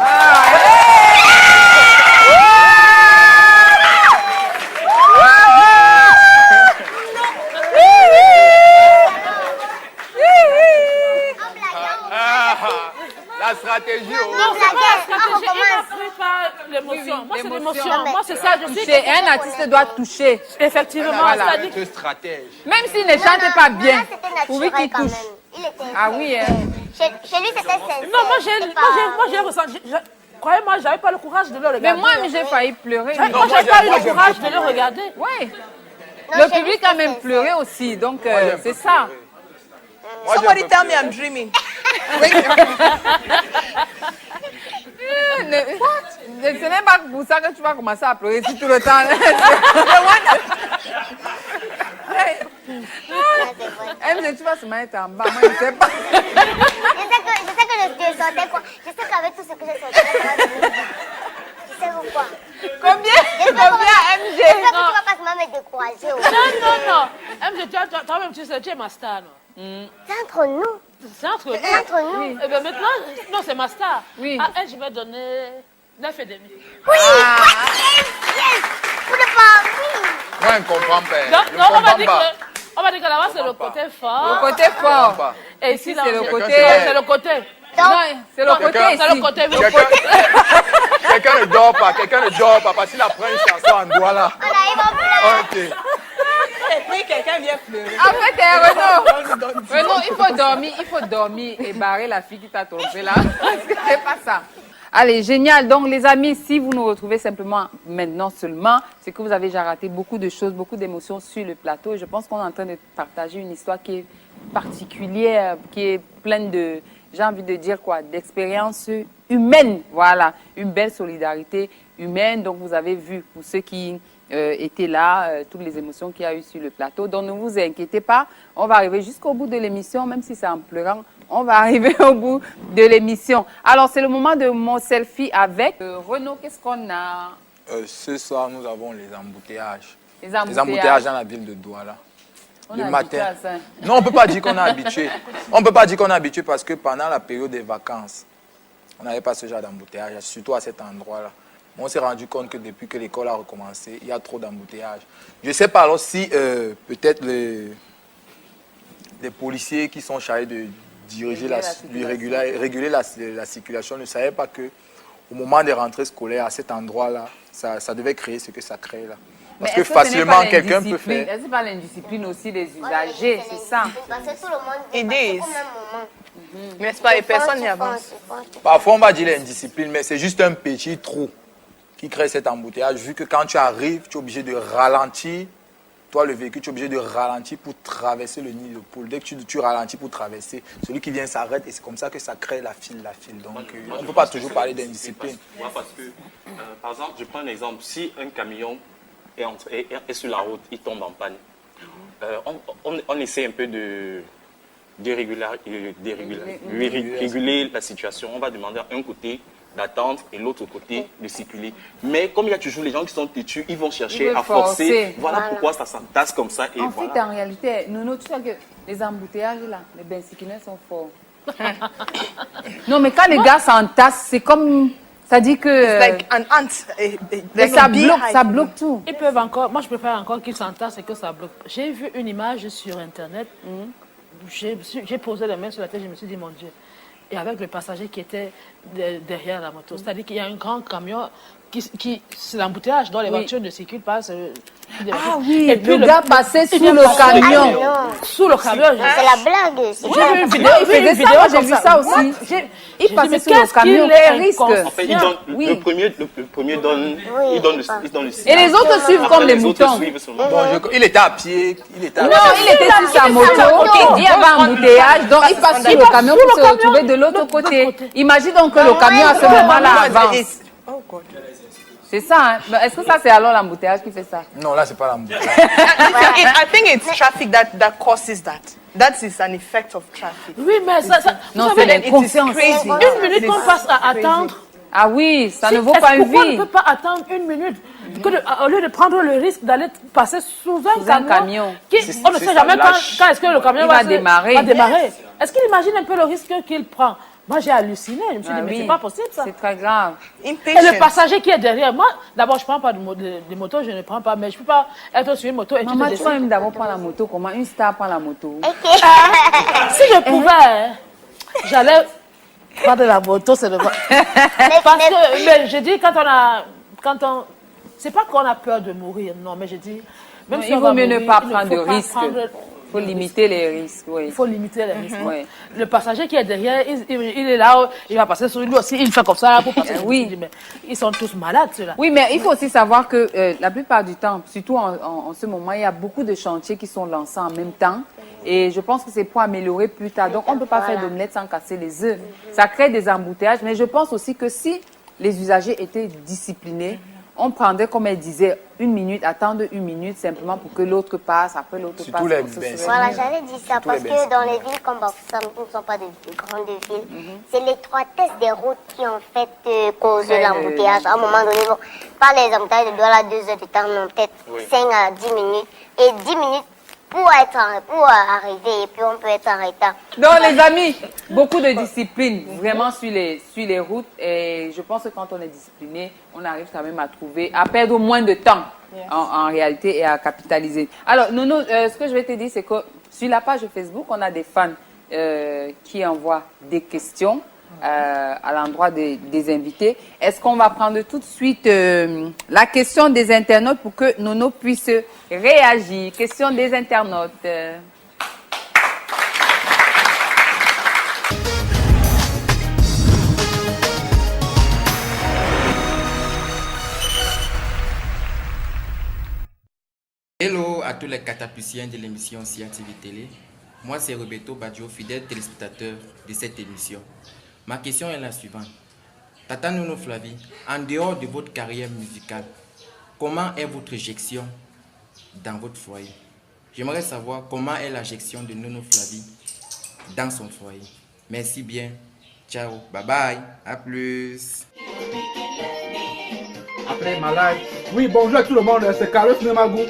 La stratégie. Oh. Non, c'est pas la stratégie. on Il n'a commence. pris pas l'émotion. Moi, c'est l'émotion. l'émotion. Moi, c'est ça. Je suis Toucher. Un artiste doit toucher. effectivement. Voilà. C'est-à-dire Ce stratège. Même s'il ne chante pas bien. Là, c'était Pourvu naturel qu'il quand touche. même. Il était Ah oui, hein. Chez lui, c'était sincère. non, moi, C'était pas- j'ai ressenti. Croyez-moi, j'avais pas le courage de le regarder. Mais moi, j'ai failli pleurer. Moi, moi, j'avais pas eu moi, le j'aime courage de beaucoup. le regarder. Oui. Non, Le chez lui, public c'était a même sincère. pleuré aussi. Donc, J'aime c'est pas ça. pleurer. Moi, j'aime somebody pas tell me pleurer. I'm dreaming. Ce n'est pas pour ça que tu vas commencer à pleurer si tout le temps. MC, tu vas se mettre en bas. Moi, je ne sais pas. Je sais que je sortais quoi. Je sais qu'avec tout ce que j'ai sorti, ça va devenir. Tu sais pourquoi? Combien MG? J'espère que tu vas pas seulement me décourager. oh. Non. MJ, toi-même, tu sais, tu es ma star. Non? C'est entre nous. C'est entre nous. C'est entre nous. Eh bien, maintenant, non, c'est ma star. Oui. À elle, je vais donner 9,5. Oui! Yes! Pour le parmi. Moi, je ne comprends pas. Donc, Je non, ne comprends pas. on va dire que là-bas, c'est le côté fort. Le côté fort. pas. Et Ici, ici, là, c'est le on- côté- c'est le côté. Non, c'est le côté Quelqu'un- ici. C'est le côté. Quelqu'un ne dort pas, quelqu'un ne dort pas parce qu'il a pris une chanson en doigt là. On arrive en plein. Ok. Et puis quelqu'un vient pleurer. En fait, Renaud, il faut dormir et barrer la fille qui t'a trompé là. Parce que c'est pas ça. Allez, génial. Donc, les amis, si vous nous retrouvez simplement maintenant seulement, c'est que vous avez déjà raté beaucoup de choses, beaucoup d'émotions sur le plateau. Et je pense qu'on est en train de partager une histoire qui est particulière, qui est pleine de, j'ai envie de dire quoi, d'expériences humaines. Voilà, une belle solidarité humaine. Donc, vous avez vu, pour ceux qui été là, toutes les émotions qu'il y a eu sur le plateau. Donc ne vous inquiétez pas, on va arriver jusqu'au bout de l'émission, même si c'est en pleurant, on va arriver au bout de l'émission. Alors c'est le moment de mon selfie avec Renaud. Qu'est-ce qu'on a? Ce soir, nous avons les embouteillages. Les Les embouteillages dans la ville de Douala. On Le est matin. habitué à ça. Non, on ne peut pas dire qu'on est habitué. On ne peut pas dire qu'on est habitué parce que pendant la période des vacances, on n'avait pas ce genre d'embouteillage, surtout à cet endroit-là. On s'est rendu compte que depuis que l'école a recommencé, il y a trop d'embouteillages. Je ne sais pas alors si peut-être les policiers qui sont chargés de diriger réguler la circulation ne savaient pas que au moment des rentrées scolaires, à cet endroit-là, ça devait créer ce que ça crée là. Parce que facilement, quelqu'un peut faire... Est-ce pas l'indiscipline aussi des usagers, c'est ça? Parce que tout le monde It dépasse is. au même moment. N'est-ce pas? Et personne n'y avance. Parfois, on va dire l'indiscipline, mais c'est juste un petit trou qui crée cet embouteillage, vu que quand tu arrives, tu es obligé de ralentir. Toi, le véhicule, tu es obligé de ralentir pour traverser le nid de poule. Dès que tu ralentis pour traverser, celui qui vient s'arrête et c'est comme ça que ça crée la file. Donc, on ne peut pas toujours parler d'indiscipline. Parce que, par exemple, je prends un exemple. Si un camion est sur la route, il tombe en panne, on essaie un peu de réguler la situation. On va demander à un côté d'attendre et l'autre côté de circuler. Mais comme il y a toujours les gens qui sont têtus, ils vont chercher à forcer. Voilà pourquoi ça s'entasse comme ça. Et en voilà. fait, en réalité, nous, tu sais que les embouteillages, là, les bensikineurs sont forts. Non, mais quand les gars s'entassent, c'est comme... Ça dit que... Like an ant. Et ça bloque tout. Ils peuvent encore... Moi, je préfère encore qu'ils s'entassent et que ça bloque. J'ai vu une image sur Internet. J'ai posé les mains sur la tête, je me suis dit, mon Dieu. Et avec le passager qui était derrière la moto. C'est-à-dire qu'il y a un grand camion c'est l'embouteillage dont les voitures ne circulent pas. Ah oui, et puis le gars passait sous le camion. Sous le camion. C'est la blague. J'ai vu une vidéo, j'ai vu ça aussi. Il passait sous le camion, quel risque. En fait, le premier donne, il donne le signal. Et les autres suivent comme les moutons. Il était à pied. Non, il était sur sa moto. Il y avait un embouteillage, donc il passe sous le camion pour se retrouver de l'autre côté. Imagine donc que le camion à ce moment-là avance. C'est ça, hein? Est-ce que ça c'est alors l'embouteillage qui fait ça? Non, là c'est pas l'embouteillage. I think it's traffic that causes that. That is an effect of traffic. Oui, mais ça non, c'est l'inconscience. Une minute qu'on passe à attendre. Ah oui, ça ne vaut pas une vie. Pourquoi on ne peut pas attendre une minute au lieu de prendre le risque d'aller passer sous un camion on ne sait jamais quand est-ce que le camion va démarrer. Est-ce qu'il imagine un peu le risque qu'il prend? Moi, j'ai halluciné. Je me suis dit, mais c'est pas possible, ça. C'est très grave. Et le passager qui est derrière, moi, d'abord, je ne prends pas de moto, je ne prends pas, mais je ne peux pas être sur une moto et maman, tu vas même d'abord prendre la moto. Comment une star prend la moto? Si je pouvais, j'allais prendre la moto, c'est le... Parce que, mais je dis, c'est pas qu'on a peur de mourir, non, mais je dis... Même si il vaut mieux ne pas prendre de risques. Il faut limiter les risques, oui. Il faut limiter les risques. Le passager qui est derrière, il est là, il va passer sur lui aussi, il fait comme ça pour passer. Oui. Mais ils sont tous malades, ceux-là. Oui, mais il faut aussi savoir que la plupart du temps, surtout en ce moment, il y a beaucoup de chantiers qui sont lancés en même temps. Et je pense que c'est pour améliorer plus tard. Donc, on ne peut pas faire d'omelette sans casser les œufs. Ça crée des embouteillages. Mais je pense aussi que si les usagers étaient disciplinés, on prendrait, comme elle disait, une minute, attendre une minute simplement pour que l'autre passe, après l'autre passe. Voilà, j'allais dire ça parce que dans les villes comme Bafoussam, qui ne sont pas de grandes villes, c'est l'étroitesse des routes qui en fait cause l'embouteillage. À un moment donné, bon, pas les embouteillages de Douala 2 heures de temps, mais peut-être 5 à 10 minutes. Et 10 minutes pour arriver et puis on peut être en retard. Donc les amis, beaucoup de discipline vraiment sur les routes et je pense que quand on est discipliné, on arrive quand même à perdre moins de temps en réalité et à capitaliser. Alors Nono, ce que je vais te dire c'est que sur la page Facebook, on a des fans qui envoient des questions à l'endroit des invités. Est-ce qu'on va prendre tout de suite la question des internautes pour que Nono puisse réagir? Question des internautes. Hello à tous les catapuciens de l'émission CRTV Télé. Moi, c'est Roberto Baggio, fidèle téléspectateur de cette émission. Ma question est la suivante. Tata Nono Flavie, en dehors de votre carrière musicale, comment est votre gestion dans votre foyer? J'aimerais savoir comment est la gestion de Nono Flavie dans son foyer. Merci bien. Ciao. Bye bye. À plus. Après malade. Oui, bonjour à tout le monde. C'est Carlos Nemagou,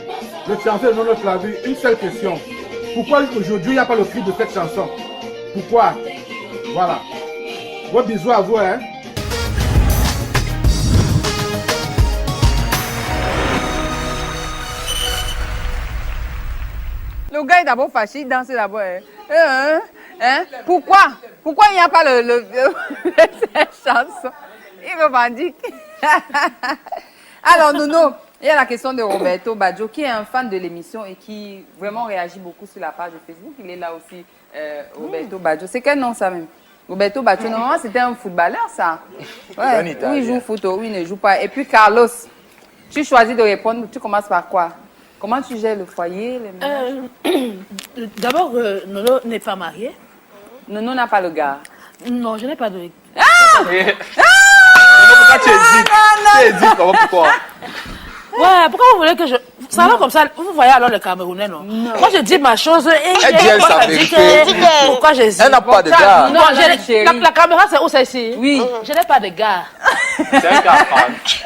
le chanteur de Nono Flavie. Une seule question. Pourquoi aujourd'hui il n'y a pas le clip de cette chanson? Pourquoi? Voilà. Gros bisous à vous, hein. Le gars est d'abord fâché, il danse d'abord. Hein? Pourquoi il n'y a pas cette chanson? Il revendique. Alors, Nono, il y a la question de Roberto Baggio, qui est un fan de l'émission et qui vraiment réagit beaucoup sur la page de Facebook. Il est là aussi, Roberto Baggio. C'est quel nom ça même? Roberto Baggio, normalement, c'était un footballeur, ça. Ouais. Oui, il joue au foot, oui, il ne joue pas. Et puis, Carlos, tu choisis de répondre, tu commences par quoi? Comment tu gères le foyer, les ménages? D'abord, Nono n'est pas marié. Nono n'a pas le gars. Non, je n'ai pas de... Pourquoi tu hésites? Tu hésites, pourquoi? Ouais, pourquoi vous voulez que je... Ça va comme ça, vous voyez alors le Camerounais, non? Moi, je dis ma chose et Elle dit sa vérité. Pourquoi j'hésite? Elle n'a pas de gars. Non, la caméra, c'est où c'est ici? Oui. Je n'ai pas de gars. C'est un gars.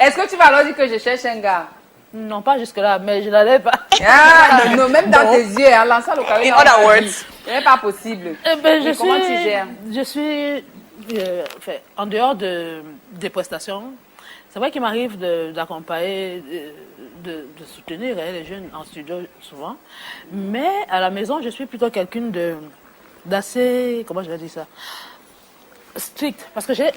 Est-ce que tu vas alors dire que je cherche un gars? Non, pas jusque-là, mais je n'allais pas. Ah, non, même dans tes yeux, en lançant le carré. In other words. Ce n'est pas possible. Comment tu gères? Je suis en dehors des prestations. C'est vrai qu'il m'arrive d'accompagner, de soutenir les jeunes en studio souvent. Mais à la maison, je suis plutôt quelqu'un d'assez, comment je vais dire ça, strict. Parce que j'ai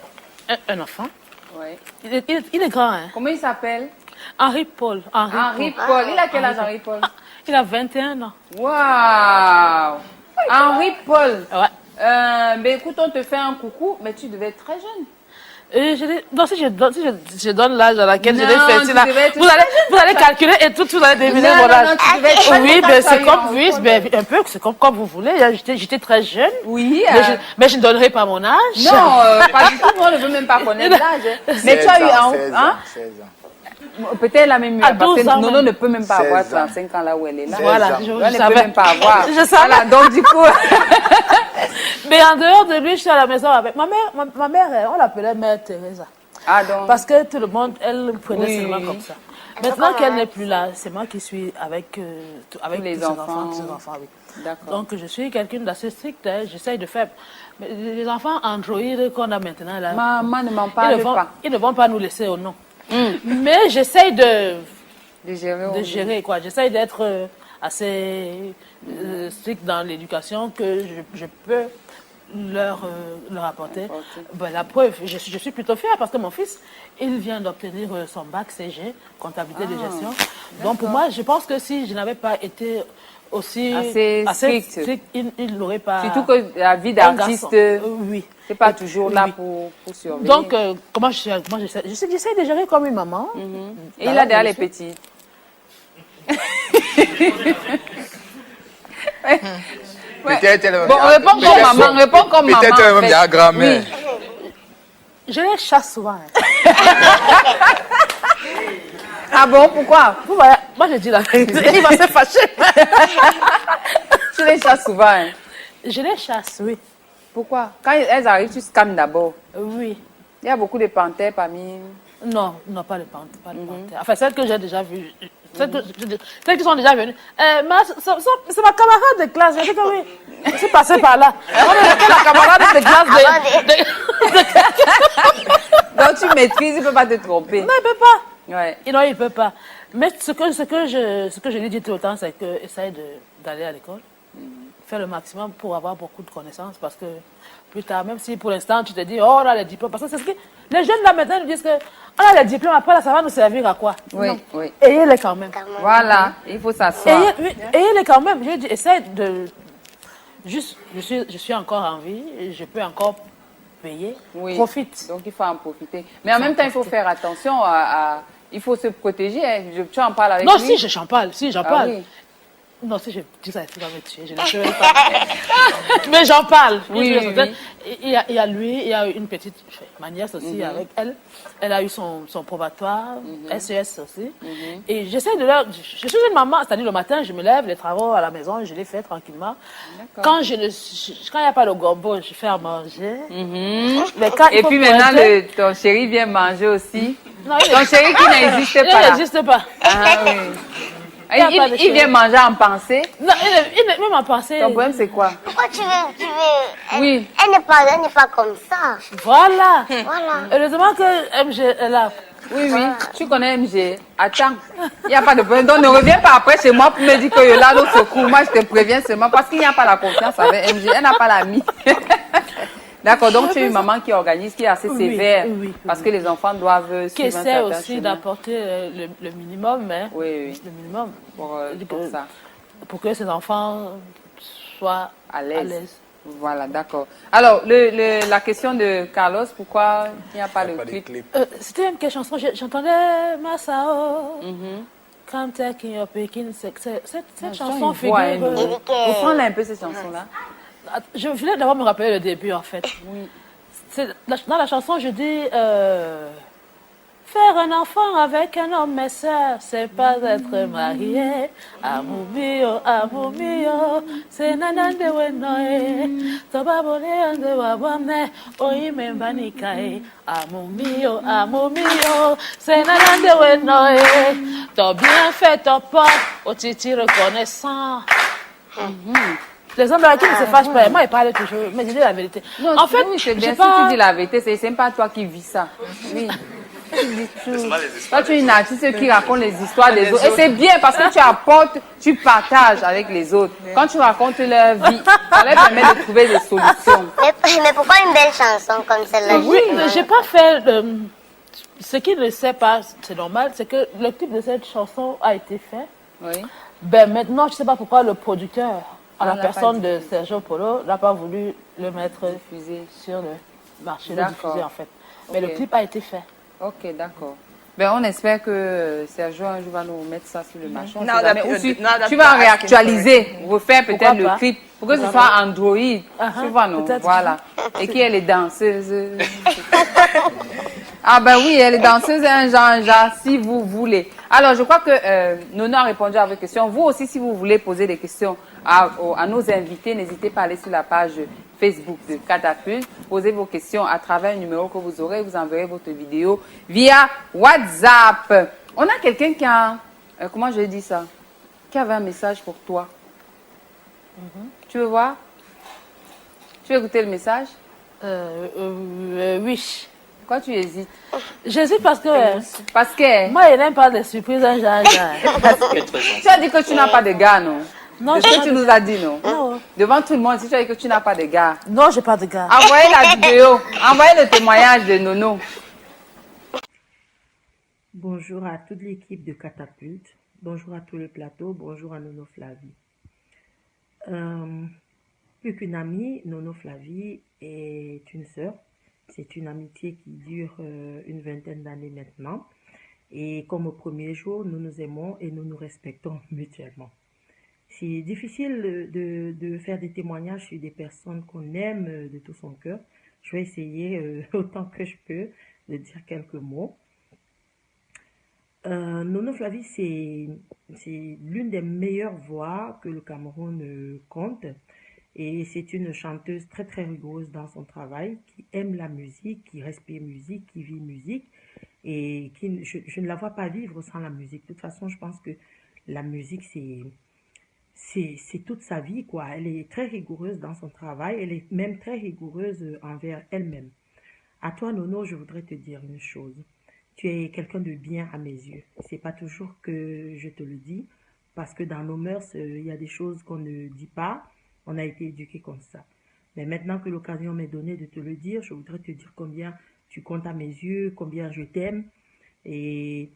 un enfant. Ouais. Il est grand. Hein. Comment il s'appelle? Henri Paul. Henri Paul. Il a quel âge, Henri Paul? Il a 21 ans. Waouh! Henri Paul. Ouais. Mais écoute, on te fait un coucou, mais tu devais être très jeune. Si je donne l'âge à laquelle je l'ai fait, là, vous allez calculer et tout, vous allez deviner mon âge. Oui, mais un peu, c'est comme vous voulez. J'étais très jeune. Oui. Mais je ne donnerai pas mon âge. Non, pas du tout. On ne veut même pas connaître l'âge. Mais tu as eu un... 16 ans. Peut-être la même à 12 ans. Nono ne peut même pas avoir 35 ans là où elle est là. Voilà, elle ne peut même pas avoir. Je savais. Voilà, donc du coup... Mais en dehors de lui, je suis à la maison avec ma mère, on l'appelait Mère Teresa. Ah donc. Parce que tout le monde, elle me prenait seulement comme ça. Maintenant qu'elle n'est plus là, c'est moi qui suis avec tous les enfants. Oui. Donc je suis quelqu'un d'assez strict, hein. J'essaye de faire... Mais les enfants Android qu'on a maintenant là... Maman ne m'en parle pas. Ils ne vont pas nous laisser au nom. Mais j'essaye de gérer quoi. J'essaye d'être assez strict dans l'éducation que je peux leur apporter. Ben, la preuve, je suis plutôt fière parce que mon fils, il vient d'obtenir son bac CG, comptabilité de gestion. Donc pour moi, je pense que si je n'avais pas été aussi assez strict, il n'aurait pas... Surtout que la vie d'artiste, oui. c'est pas toujours là pour surveiller. Donc, comment j'essaie de gérer comme une maman. Et il a derrière les petits. Peut-être bon, réponds comme maman. Peut-être même la grand-mère. Je les chasse souvent. Ah bon, pourquoi? Vous voyez, moi je dis la vérité, il va se fâcher. Tu les chasses souvent, hein? Je les chasse, oui. Pourquoi? Quand elles arrivent, tu scannes d'abord. Oui. Il y a beaucoup de panthères parmi... Non, pas de panthères. Enfin, celles que j'ai déjà vues, celles qui sont déjà venues. C'est ma camarade de classe, je dis que oui. Je suis passée par là. La camarade de classe Donc tu maîtrises, il ne peut pas te tromper. Non, il ne peut pas. Ouais. Non, il ne peut pas. Mais ce que je lui dis tout le temps, c'est qu'essaye d'aller à l'école. Faire le maximum pour avoir beaucoup de connaissances parce que plus tard, même si pour l'instant tu te dis, oh là les diplômes, parce que c'est ce que les jeunes là maintenant nous disent que oh là les diplômes, après là ça va nous servir à quoi? Oui, non. Oui. Ayez-les quand même. Voilà, il faut s'asseoir. Ayez-les quand même. Je dis, essaye de. Juste, je suis encore en vie, je peux encore payer. Oui. Profite. Donc il faut en profiter. Mais en même temps, il faut faire attention il faut se protéger. Hein. Tu en parles avec lui? Non, si j'en parle. Ah, oui. Non, si je dis ça, il va me tuer. Je ne sais même pas. Mais j'en parle. Oui, oui. Il y a lui, il y a une petite ma nièce aussi avec elle. Elle a eu son probatoire, SES aussi. Et j'essaie de leur... Je suis une maman, c'est-à-dire le matin, je me lève, les travaux à la maison, je les fais tranquillement. Quand il n'y a pas le gombo, je fais à manger. Mais quand et puis maintenant, ton chéri vient manger aussi. Non, ton chéri qui n'existe pas. Il n'existe pas. Ah, oui. Il vient manger en pensée. Non, même en pensée. Ton problème, c'est quoi? Pourquoi tu veux... Oui. Elle n'est pas comme ça. Voilà. Voilà. Heureusement que MG est là. Oui, oui. Tu connais MG. Attends. Il n'y a pas de problème. Donc, ne reviens pas après chez moi pour me dire que là, l'autre secours. Moi, je te préviens seulement parce qu'il n'y a pas la confiance avec MG. Elle n'a pas l'ami. D'accord, donc tu es une maman qui organise, qui est assez sévère, parce que les enfants doivent qui essaie aussi d'apporter le minimum, hein, le minimum pour ça. Pour que ces enfants soient à l'aise. Voilà, d'accord. Alors, la question de Carlos, pourquoi il n'y a pas de clip? C'était une chanson, j'entendais Masao. Quand t'es qui est Pékin, cette chanson figure. Reprends-la un peu, cette chanson-là. Je voulais d'abord me rappeler le début, en fait. Oui. Dans la chanson, je dis faire un enfant avec un homme, mes sœurs, c'est pas être marié. Amour mio, c'est nanande wenoe. Tobabone ande wabame, oime mbanikae. Amour mio, c'est nanande wenoe. T'as bien fait ton pas, au titi reconnaissant. Les hommes qui ne se fâchent pas, moi, ils parlent toujours, mais je dis la vérité. Non, en fait, oui, c'est bien, si tu dis la vérité, c'est pas toi qui vis ça. Oui. Tu dis tout. Toi, tu es une artiste qui raconte les histoires des autres. Et c'est bien parce que tu apportes, tu partages avec les autres. Quand tu racontes leur vie, ça leur permet de trouver des solutions. Mais pourquoi une belle chanson comme celle-là? Oui, j'ai pas fait... ce qu'il ne sait pas, c'est normal, c'est que le clip de cette chanson a été fait. Oui. Ben maintenant, je ne sais pas pourquoi le producteur, à la personne de Sergio Polo, n'a pas voulu le mettre sur le marché, le diffuser en fait. Mais le clip a été fait. Ok, d'accord. Ben, on espère que Sergio un jour va nous mettre ça sur le marché. Tu vas réactualiser, refaire peut-être le clip pour que ce soit Android. Tu vois, non? Voilà. Et qui est les danseuses? Ah ben oui, elle est danseuse et un genre, si vous voulez. Alors, je crois que Nono a répondu à vos questions. Vous aussi, si vous voulez poser des questions à nos invités, n'hésitez pas à aller sur la page Facebook de Catapulte. Posez vos questions à travers un numéro que vous aurez. Vous enverrez votre vidéo via WhatsApp. On a quelqu'un qui a... comment je dis ça? Qui avait un message pour toi. Tu veux voir? Tu veux écouter le message? Oui. Pourquoi tu hésites? J'hésite parce que... Parce que... Moi, il n'aime pas de surprises en genre. Tu as dit que tu n'as pas de gars, non? Non, c'est ce que tu nous as dit, non? Non. Devant tout le monde, si tu as dit que tu n'as pas de gars. Non, je n'ai pas de gars. Envoyez la vidéo. Envoyez le témoignage de Nono. Bonjour à toute l'équipe de Catapulte. Bonjour à tout le plateau. Bonjour à Nono Flavie. Plus qu'une amie, Nono Flavie est une sœur. C'est une amitié qui dure une vingtaine d'années maintenant. Et comme au premier jour, nous nous aimons et nous nous respectons mutuellement. C'est difficile de faire des témoignages sur des personnes qu'on aime de tout son cœur. Je vais essayer autant que je peux de dire quelques mots. Nono Flavie, c'est l'une des meilleures voix que le Cameroun compte. Et c'est une chanteuse très très rigoureuse dans son travail, qui aime la musique, qui respire musique, qui vit musique. Et je ne la vois pas vivre sans la musique. De toute façon, je pense que la musique, c'est toute sa vie, quoi. Elle est très rigoureuse dans son travail, elle est même très rigoureuse envers elle-même. À toi, Nono, je voudrais te dire une chose. Tu es quelqu'un de bien à mes yeux. C'est pas toujours que je te le dis, parce que dans nos mœurs, il y a des choses qu'on ne dit pas. On a été éduqués comme ça. Mais maintenant que l'occasion m'est donnée de te le dire, je voudrais te dire combien tu comptes à mes yeux, combien je t'aime. Et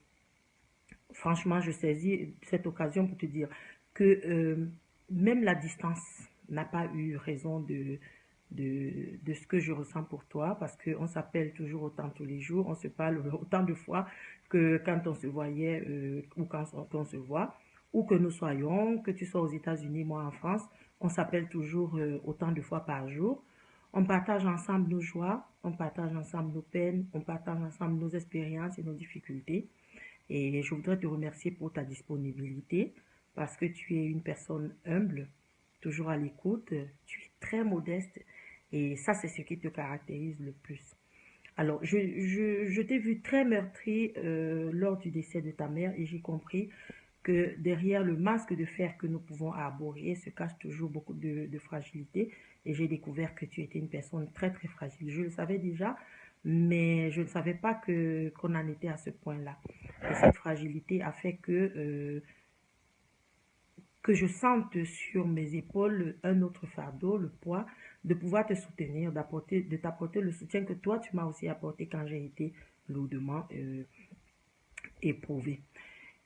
franchement, je saisis cette occasion pour te dire que même la distance n'a pas eu raison de ce que je ressens pour toi, parce qu'on s'appelle toujours autant tous les jours, on se parle autant de fois que quand on se voyait ou quand on se voit. où que nous soyons, que tu sois aux États-Unis, moi en France, on s'appelle toujours autant de fois par jour. On partage ensemble nos joies, on partage ensemble nos peines, on partage ensemble nos expériences et nos difficultés. Et je voudrais te remercier pour ta disponibilité parce que tu es une personne humble, toujours à l'écoute, tu es très modeste et ça, c'est ce qui te caractérise le plus. Alors, je t'ai vu très meurtri lors du décès de ta mère et j'ai compris que derrière le masque de fer que nous pouvons arborer se cache toujours beaucoup de fragilité. Et j'ai découvert que tu étais une personne très, très fragile. Je le savais déjà, mais je ne savais pas qu'on en était à ce point-là. Et cette fragilité a fait que je sente sur mes épaules un autre fardeau, le poids, de pouvoir te soutenir, de t'apporter le soutien que toi, tu m'as aussi apporté quand j'ai été lourdement éprouvée.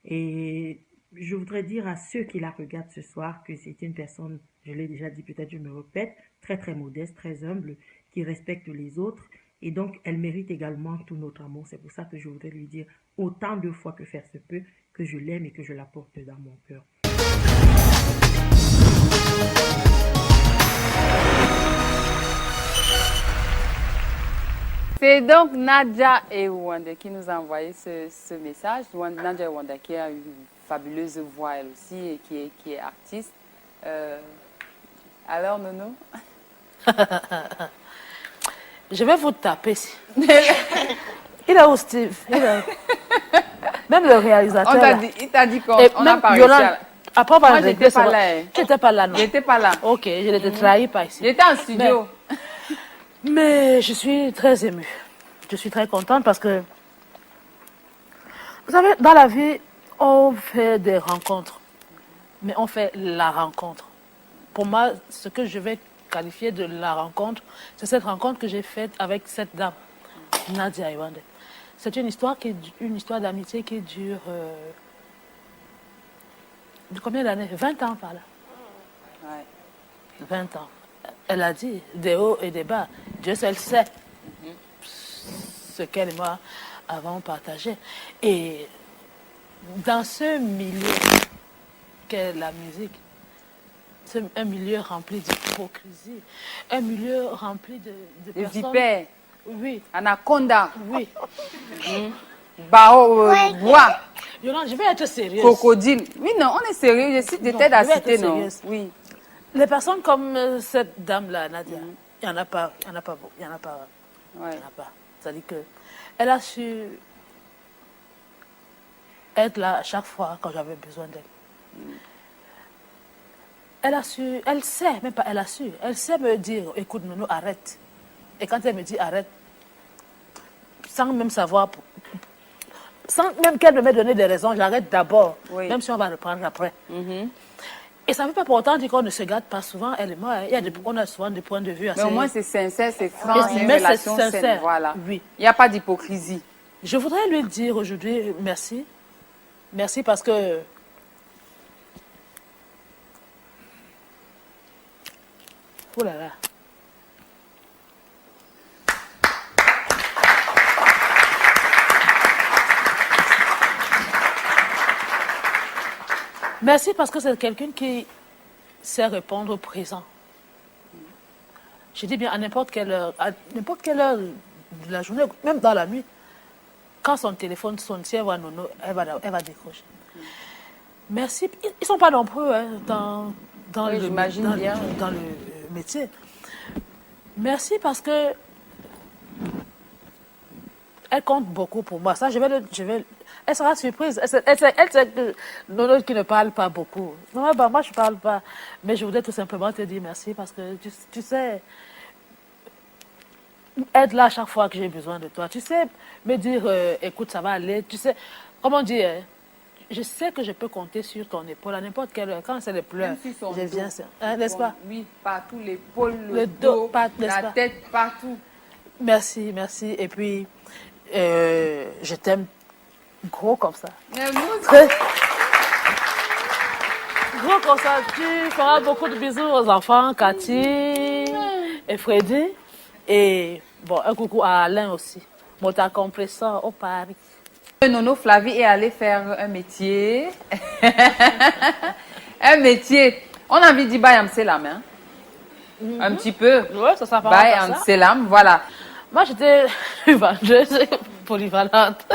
Et je voudrais dire à ceux qui la regardent ce soir que c'est une personne, je l'ai déjà dit, peut-être je me répète, très très modeste, très humble, qui respecte les autres. Et donc, elle mérite également tout notre amour. C'est pour ça que je voudrais lui dire autant de fois que faire se peut que je l'aime et que je la porte dans mon cœur. C'est donc Nadia Ewande qui nous a envoyé ce message. Nadia Ewande qui a une fabuleuse voix elle aussi et qui est artiste. Alors Nono? Je vais vous taper. Il a où Steve? Même le réalisateur. Il t'a dit qu'on n'a pas réussi. Après, moi, j'étais pas là. Tu n'étais pas là, non? J'étais pas là. Ok, je ne t'ai trahi pas ici. J'étais en studio. Mais je suis très émue. Je suis très contente parce que, vous savez, dans la vie, on fait des rencontres. Mais on fait la rencontre. Pour moi, ce que je vais qualifier de la rencontre, c'est cette rencontre que j'ai faite avec cette dame, Nadia Ewande. C'est une histoire d'amitié qui dure combien d'années? 20 ans par là. Ouais. 20 ans. Elle a dit des hauts et des bas. Dieu seul sait ce qu'elle et moi avons partagé. Et dans ce milieu qu'est la musique, c'est un milieu rempli d'hypocrisie, un milieu rempli de personnes... vipères. Oui. Anaconda. Oui. Bao, bois. Yolande, je vais être sérieuse. Crocodile. Oui, non, on est sérieux. Je t'aide à citer, non? Oui. Les personnes comme cette dame-là, Nadia, il n'y en a pas. Il n'y en a pas. Il n'y en a pas. Ouais. Il n'y en a pas. C'est-à-dire qu'elle a su être là à chaque fois quand j'avais besoin d'elle. Elle a su, elle sait, même pas elle a su, elle sait me dire, écoute, Nono, arrête. Et quand elle me dit arrête, sans même savoir, sans même qu'elle me donne des raisons, j'arrête d'abord, même si on va reprendre après. Et ça ne veut pas pour autant dire qu'on ne se gâte pas souvent, elle et moi. On a souvent des points de vue assez... Mais au moins c'est sincère, c'est franc, c'est une relation saine. Voilà. Oui. Il n'y a pas d'hypocrisie. Je voudrais lui dire aujourd'hui merci. Merci parce que... Oh là là. Merci parce que c'est quelqu'un qui sait répondre au présent. Je dis bien à n'importe quelle heure de la journée, même dans la nuit. Quand son téléphone sonne, si elle voit Nono, elle va décrocher. Merci. Ils ne sont pas nombreux dans le métier. Merci parce que elle compte beaucoup pour moi. Ça, elle sera surprise. Elle sait que Nono qui ne parle pas beaucoup. Non, bah, moi, je ne parle pas. Mais je voudrais tout simplement te dire merci parce que tu sais, être là à chaque fois que j'ai besoin de toi. Tu sais, me dire, écoute, ça va aller. Tu sais, comment dire, je sais que je peux compter sur ton épaule à n'importe quelle heure. Quand c'est les pleurs, je viens, n'est-ce pas? Oui, partout, l'épaule, le dos, la tête, partout. Merci, merci. Et puis, je t'aime gros comme ça. Gros comme ça. Tu feras beaucoup de bisous aux enfants, Cathy et Freddy. Et bon, un coucou à Alain aussi. Mon compresseur au Paris. Nono Flavie est allée faire un métier. Un métier. On a envie de dire Bayam Selam, hein? Un petit peu. Ouais, ça s'apparente à Bayam ça. Selam, voilà. Moi, j'étais vendeuse polyvalente.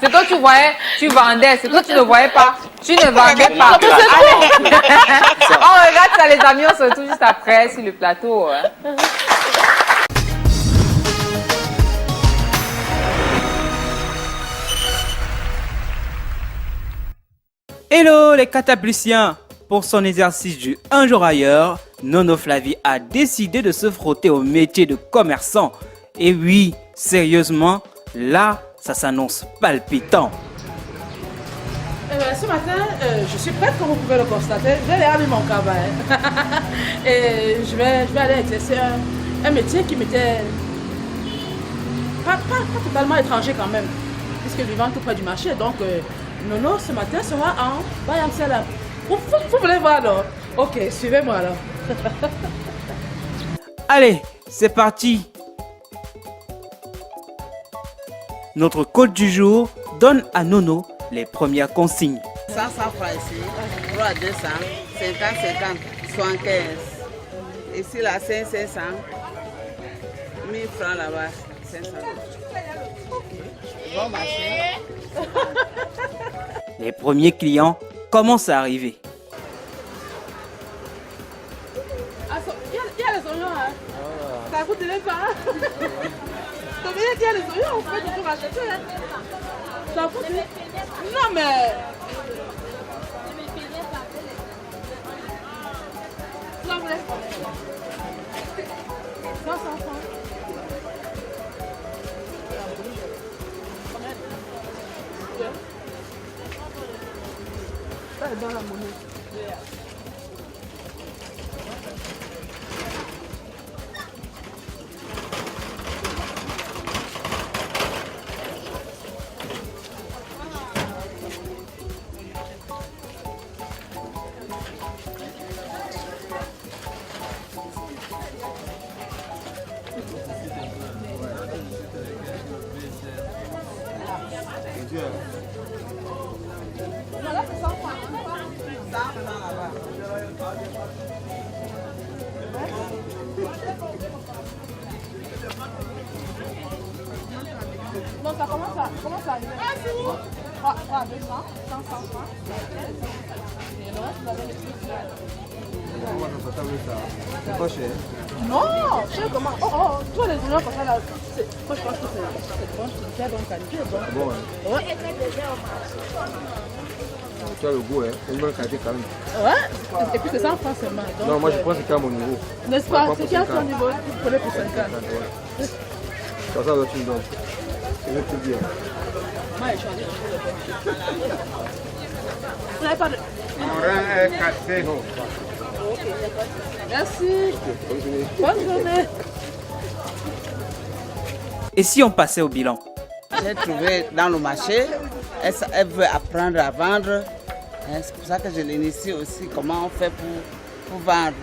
C'est toi, tu voyais, tu vendais. C'est toi, tu ne voyais pas. Tu ne vendais pas. Mais c'est On regarde ça, les amis. On se retrouve juste après sur le plateau. Hein. Hello les catapultiens! Pour son exercice du Un jour ailleurs, Nono Flavie a décidé de se frotter au métier de commerçant. Et oui, sérieusement, là, ça s'annonce palpitant. Ce matin, je suis prête, comme vous pouvez le constater. Je vais aller à mon travail. Et je vais aller exercer un métier qui m'était pas totalement étranger quand même, puisque vivant tout près du marché. Donc, Nono, ce matin, sera en Bayam Selam. Vous voulez voir alors? Ok, suivez-moi alors. Allez, c'est parti! Notre coach du jour donne à Nono les premières consignes. 100 francs ici, 3 200, 50 50, 75. Ici là, 500, 1000 francs là-bas, 500. Bon marché. Les premiers clients commencent à arriver. Il y a les oignons, hein? Ça vous dirait pas? Donc il y a les oignons, on peut toujours acheter. Hein? Ça vous dirait? Non mais... Ça vous laisse. 500 francs. Ça est dans la monnaie. Non, ça commence à arriver. Ah, c'est où? 3 200, 500 francs. Et le reste, vous avez les trucs là. C'est pas cher. Non, cher comment? Oh, tous les oignons comme ça là. Moi, je pense que c'est bon, c'est très bonne qualité. Bon, hein. Ouais. Tu as le goût, hein. C'est une bonne qualité quand même. Ouais, et puis c'est 100 francs seulement. Donc, Non, moi je pense que c'est à mon niveau. N'est-ce pas? C'est qui a son niveau? Vous prenez pour 50. Comme ça, tu me donnes. Je vais te dire. Moi, je suis allée chercher le pain. Vous n'avez pas de... Mon rein est cassé. Non. Ok, merci. Bonne journée. Et si on passait au bilan? J'ai trouvé dans le marché, elle veut apprendre à vendre. C'est pour ça que je l'initie aussi, comment on fait pour vendre.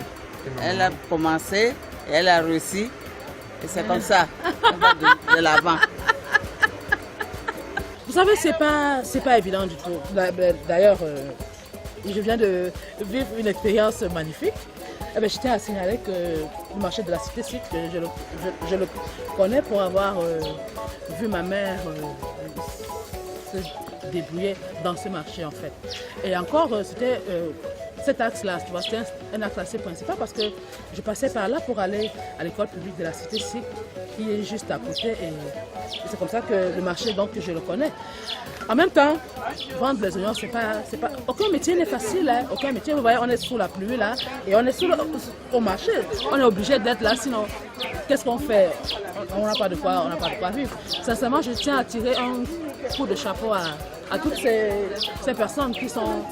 Elle a commencé et elle a réussi. Et c'est comme ça, on va de l'avant. Vous savez, c'est pas évident du tout. D'ailleurs, je viens de vivre une expérience magnifique. Eh bien, je tiens à signaler que le marché de la Cité Sud, je le connais pour avoir vu ma mère se débrouiller dans ce marché en fait. Et encore, c'était cet axe-là, tu vois, c'était un axe assez principal parce que je passais par là pour aller à l'école publique de la Cité Sud qui est juste à côté et c'est comme ça que le marché, donc, je le connais. En même temps, vendre les oignons, c'est pas... Aucun métier n'est facile, hein. Aucun métier, vous voyez, on est sous la pluie là, et on est au marché. On est obligé d'être là, sinon, qu'est-ce qu'on fait? On n'a pas de quoi vivre. Sincèrement, je tiens à tirer un coup de chapeau à toutes ces personnes qui sont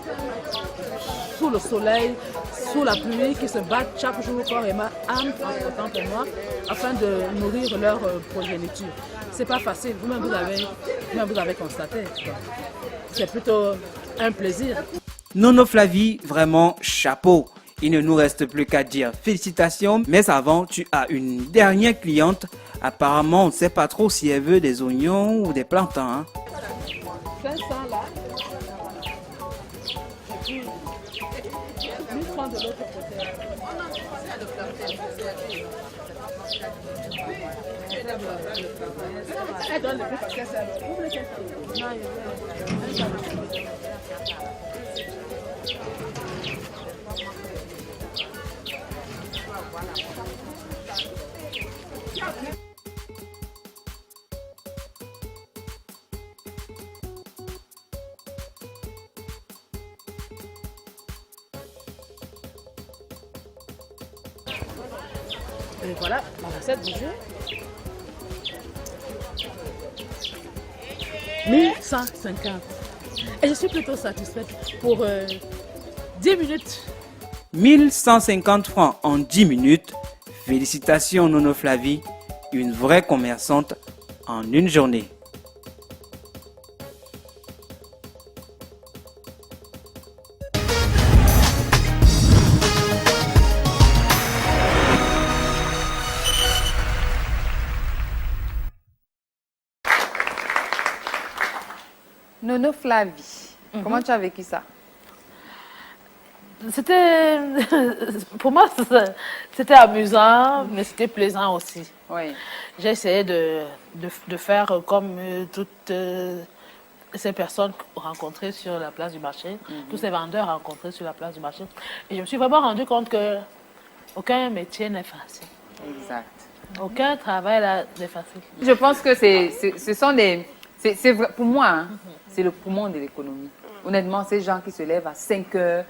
sous le soleil, sous la pluie, qui se battent chaque jour corps et âme en pour moi, afin de nourrir leur progéniture. C'est pas facile, vous-même vous avez constaté. C'est plutôt un plaisir. Nono Flavie, vraiment chapeau. Il ne nous reste plus qu'à dire félicitations. Mais avant, tu as une dernière cliente. Apparemment, on ne sait pas trop si elle veut des oignons ou des plantains. Hein. 500 là. Et puis, 1000 francs de l'autre côté. Elle donne le plus parce que c'est alors. Vous voulez qu'elle fasse? Non, et voilà ma recette du jour. 1150. Et je suis plutôt satisfaite pour 10 minutes. 1150 francs en 10 minutes. Félicitations Nono Flavie, une vraie commerçante en une journée. Nono Flavie, comment tu as vécu ça? C'était, pour moi, c'était amusant, mais c'était plaisant aussi. Oui. J'ai essayé de faire comme toutes ces personnes rencontrées sur la place du marché, tous ces vendeurs rencontrés sur la place du marché. Et je me suis vraiment rendu compte que aucun métier n'est facile. Exact. Aucun travail n'est facile. Je pense que ce sont des... C'est vrai, pour moi, hein, c'est le poumon de l'économie. Honnêtement, ces gens qui se lèvent à 5 heures,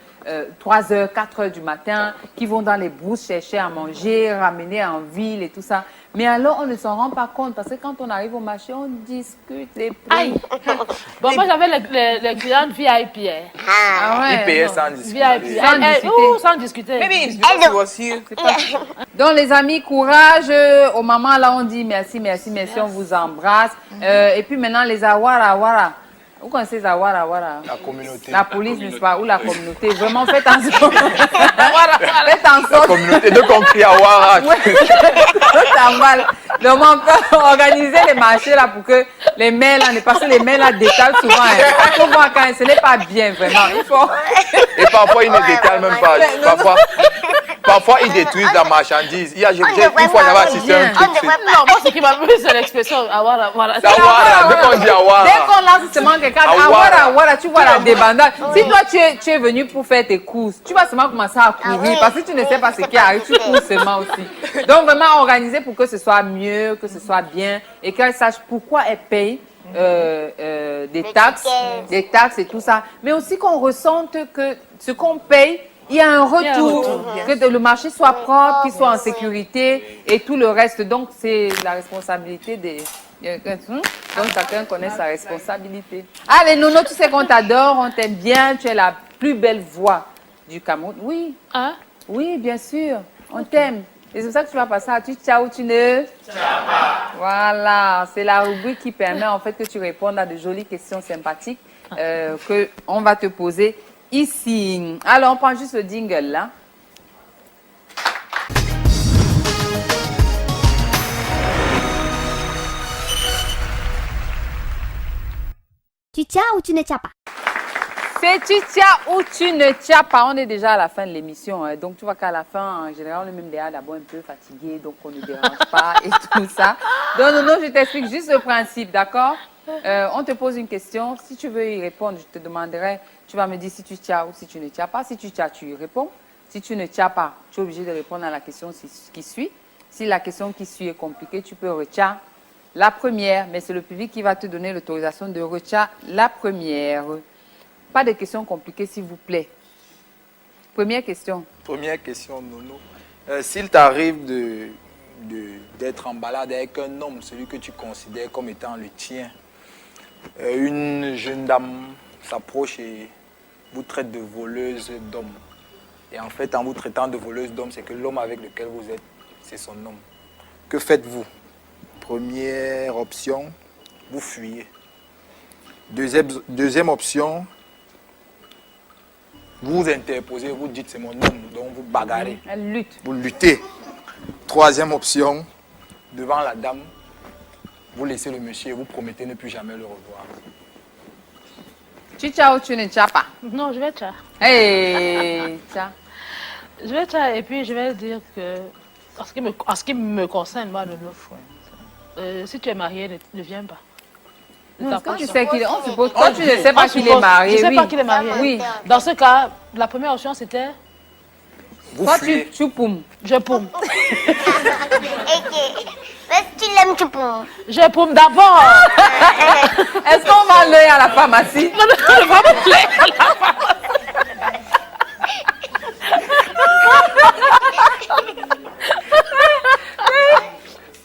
3 heures, 4 heures du matin, qui vont dans les brousses chercher à manger, ramener en ville et tout ça. Mais alors, on ne s'en rend pas compte parce que quand on arrive au marché, on discute les prix. Aïe. Bon, moi, j'avais les clientes VIP. Ah ouais. Ils payaient sans discuter. VIP. Sans discuter. Donc, les amis, courage. Aux mamans, là, on dit merci, merci, merci, on vous embrasse. Et puis maintenant, les awara. Vous connaissez les awara? La communauté. La police, n'est-ce pas? Ou la communauté. Vraiment, faites en sorte. Faites en sorte. La communauté de compris awara. Donc, on peut organiser les marchés là pour que les mails, là, parce que les mails là détalent souvent. Il faut voir quand ce n'est pas bien, vraiment. Il faut... Et parfois, ils ne détalent même pas. Parfois, ils détruisent la marchandise. Une fois, j'avais assisté à un truc. Non, moi, ce qui m'a plu, c'est l'expression awara. Dès qu'on dit awara. Dès qu'on lance seulement quelqu'un, awara, tu vois la débandade. Si toi, tu es venu pour faire tes courses, tu vas seulement commencer à courir parce que tu ne sais pas ce qui arrive. Tu cours seulement aussi. Donc, vraiment, organiser pour que ce soit mieux, que ce soit bien et qu'elle sache pourquoi elle paye. Des taxes et tout ça. Mais aussi qu'on ressente que ce qu'on paye, il y a un retour, que le marché soit propre, qu'il soit en sécurité et tout le reste. Donc, c'est la responsabilité des... Donc, chacun connaît sa responsabilité. Allez, Nono, tu sais qu'on t'adore, on t'aime bien, tu es la plus belle voix du Cameroun. Oui. Hein? Oui, bien sûr, on t'aime. Et c'est pour ça que tu vas passer à tu ciao, tu ne... Voilà, c'est la rubrique qui permet en fait que tu répondes à de jolies questions sympathiques que on va te poser ici. Alors, on prend juste le jingle là. Tu tiens ou tu ne tiens pas? C'est tu tiens ou tu ne tiens pas. On est déjà à la fin de l'émission. Hein. Donc, tu vois qu'à la fin, en général, on est même d'abord un peu fatigué. Donc, on ne dérange pas et tout ça. Donc, non, je t'explique juste le principe, d'accord? On te pose une question. Si tu veux y répondre, je te demanderai, tu vas me dire si tu tiens ou si tu ne tiens pas. Si tu tiens, tu y réponds. Si tu ne tiens pas, tu es obligé de répondre à la question qui suit. Si la question qui suit est compliquée, tu peux retirer la première. Mais c'est le public qui va te donner l'autorisation de retirer la première. Pas de questions compliquées, s'il vous plaît. Première question. Première question, Nono. S'il t'arrive d'être en balade avec un homme, celui que tu considères comme étant le tien, une jeune dame s'approche et vous traite de voleuse d'homme. Et en fait, en vous traitant de voleuse d'homme, c'est que l'homme avec lequel vous êtes, c'est son homme. Que faites-vous? Première option, vous fuyez. Deuxième option, vous vous interposez, vous dites c'est mon homme, donc vous bagarrez. Elle lutte. Vous luttez. Troisième option, devant la dame, vous laissez le monsieur et vous promettez ne plus jamais le revoir. Tu tiens ou tu ne tiens pas? Non, je vais tcha. Hey, tiens. Je vais tcha et puis je vais dire que, en ce qui me concerne, moi, si tu es marié, ne viens pas. Non, quand tu sais qu'il est, on suppose, quand tu ne sais pas qu'il est marié, je ne sais oui. pas qu'il est marié. Oui. Dans ce cas, la première option, c'était... Toi, tu poumes. Je poume. Mais si tu l'aimes, tu poumes. Je poume d'abord. Est-ce qu'on va l'œil à la pharmacie? Non, non, vraiment l'œil à la pharmacie.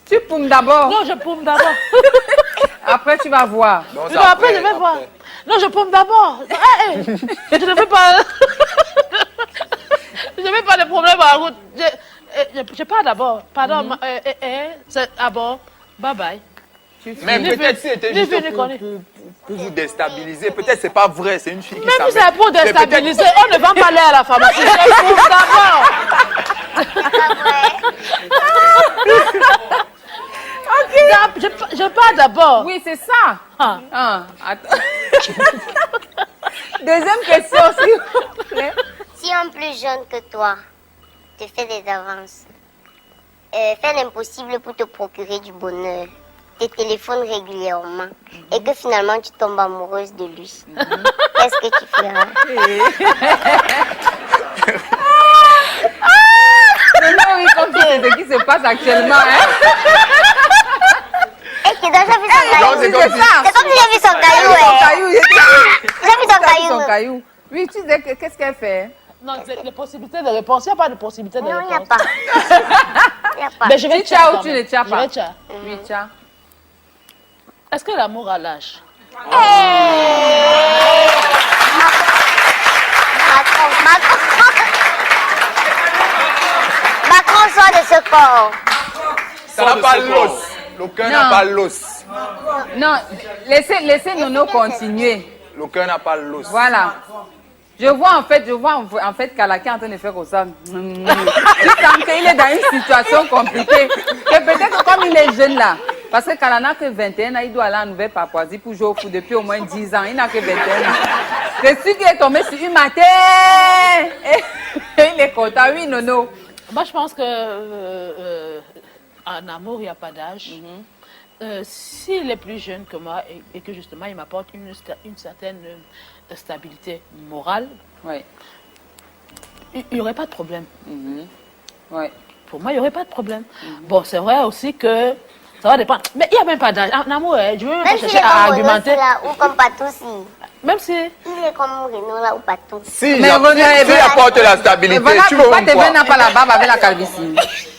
Tu poumes d'abord? Non, je poume d'abord. Après, tu vas voir. Non, après, je vais voir. Non, je poume d'abord. Je ne fais pas... Je n'ai pas de problème à la route. Je pars d'abord. Pardon, c'est d'abord. Bye bye. Mais peut-être c'était juste pour vous déstabiliser. Peut-être c'est pas vrai, c'est une fille qui même si c'est pour déstabiliser, on ne va pas aller à la pharmacie. Je poume d'abord. Ok. Je pars d'abord. Oui, c'est ça. Attends. Deuxième question, s'il vous plaît. Si un plus jeune que toi te fait des avances, fait l'impossible pour te procurer du bonheur, te téléphone régulièrement et que finalement tu tombes amoureuse de lui, qu'est-ce que tu feras? Non, oui, comme si c'est ce qui se passe actuellement. Hein? Et que dans j'ai vu son caillou. C'est comme si j'ai vu son caillou. J'ai vu son caillou. Oui, tu disais qu'est-ce qu'elle fait? Non, c'est les possibilités de réponse. Il n'y a pas de possibilité de réponse. Non, il n'y a pas. Mais je vais tu tiens ou tu ne tiens pas? Je vais tcha. Oui, tiens. Est-ce que l'amour a l'âge? Macron sort de ce corps. Ça n'a pas l'os. Le cœur n'a pas l'os. Non, laissez Nono continuer. Le cœur n'a pas l'os. Voilà. Je vois en fait Kalaki en train de faire comme ça. Tu sens qu'il est dans une situation compliquée. Que peut-être comme il est jeune là. Parce que Kalana n'a que 21 ans, il doit aller en Nouvelle-Papouasie pour jouer au foot depuis au moins 10 ans. Il n'a que 21 ans. C'est sûr qu'il est tombé sur une matin. Et il est content. Oui, Nono. Moi, je pense que en amour, il n'y a pas d'âge. S'il est plus jeune que moi et que justement il m'apporte une certaine stabilité morale, il n'y aurait pas de problème. Pour moi, il n'y aurait pas de problème. Bon, c'est vrai aussi que ça va dépendre. Mais il n'y a même pas d'âge. En amour, je veux même pas chercher à argumenter. Là, ou comme Patoussi. Même si... Il est comme Renaud là ou Patoussi. Si apporte la stabilité, tu veux pourquoi Tébé n'a pas la barbe avec la calvitie?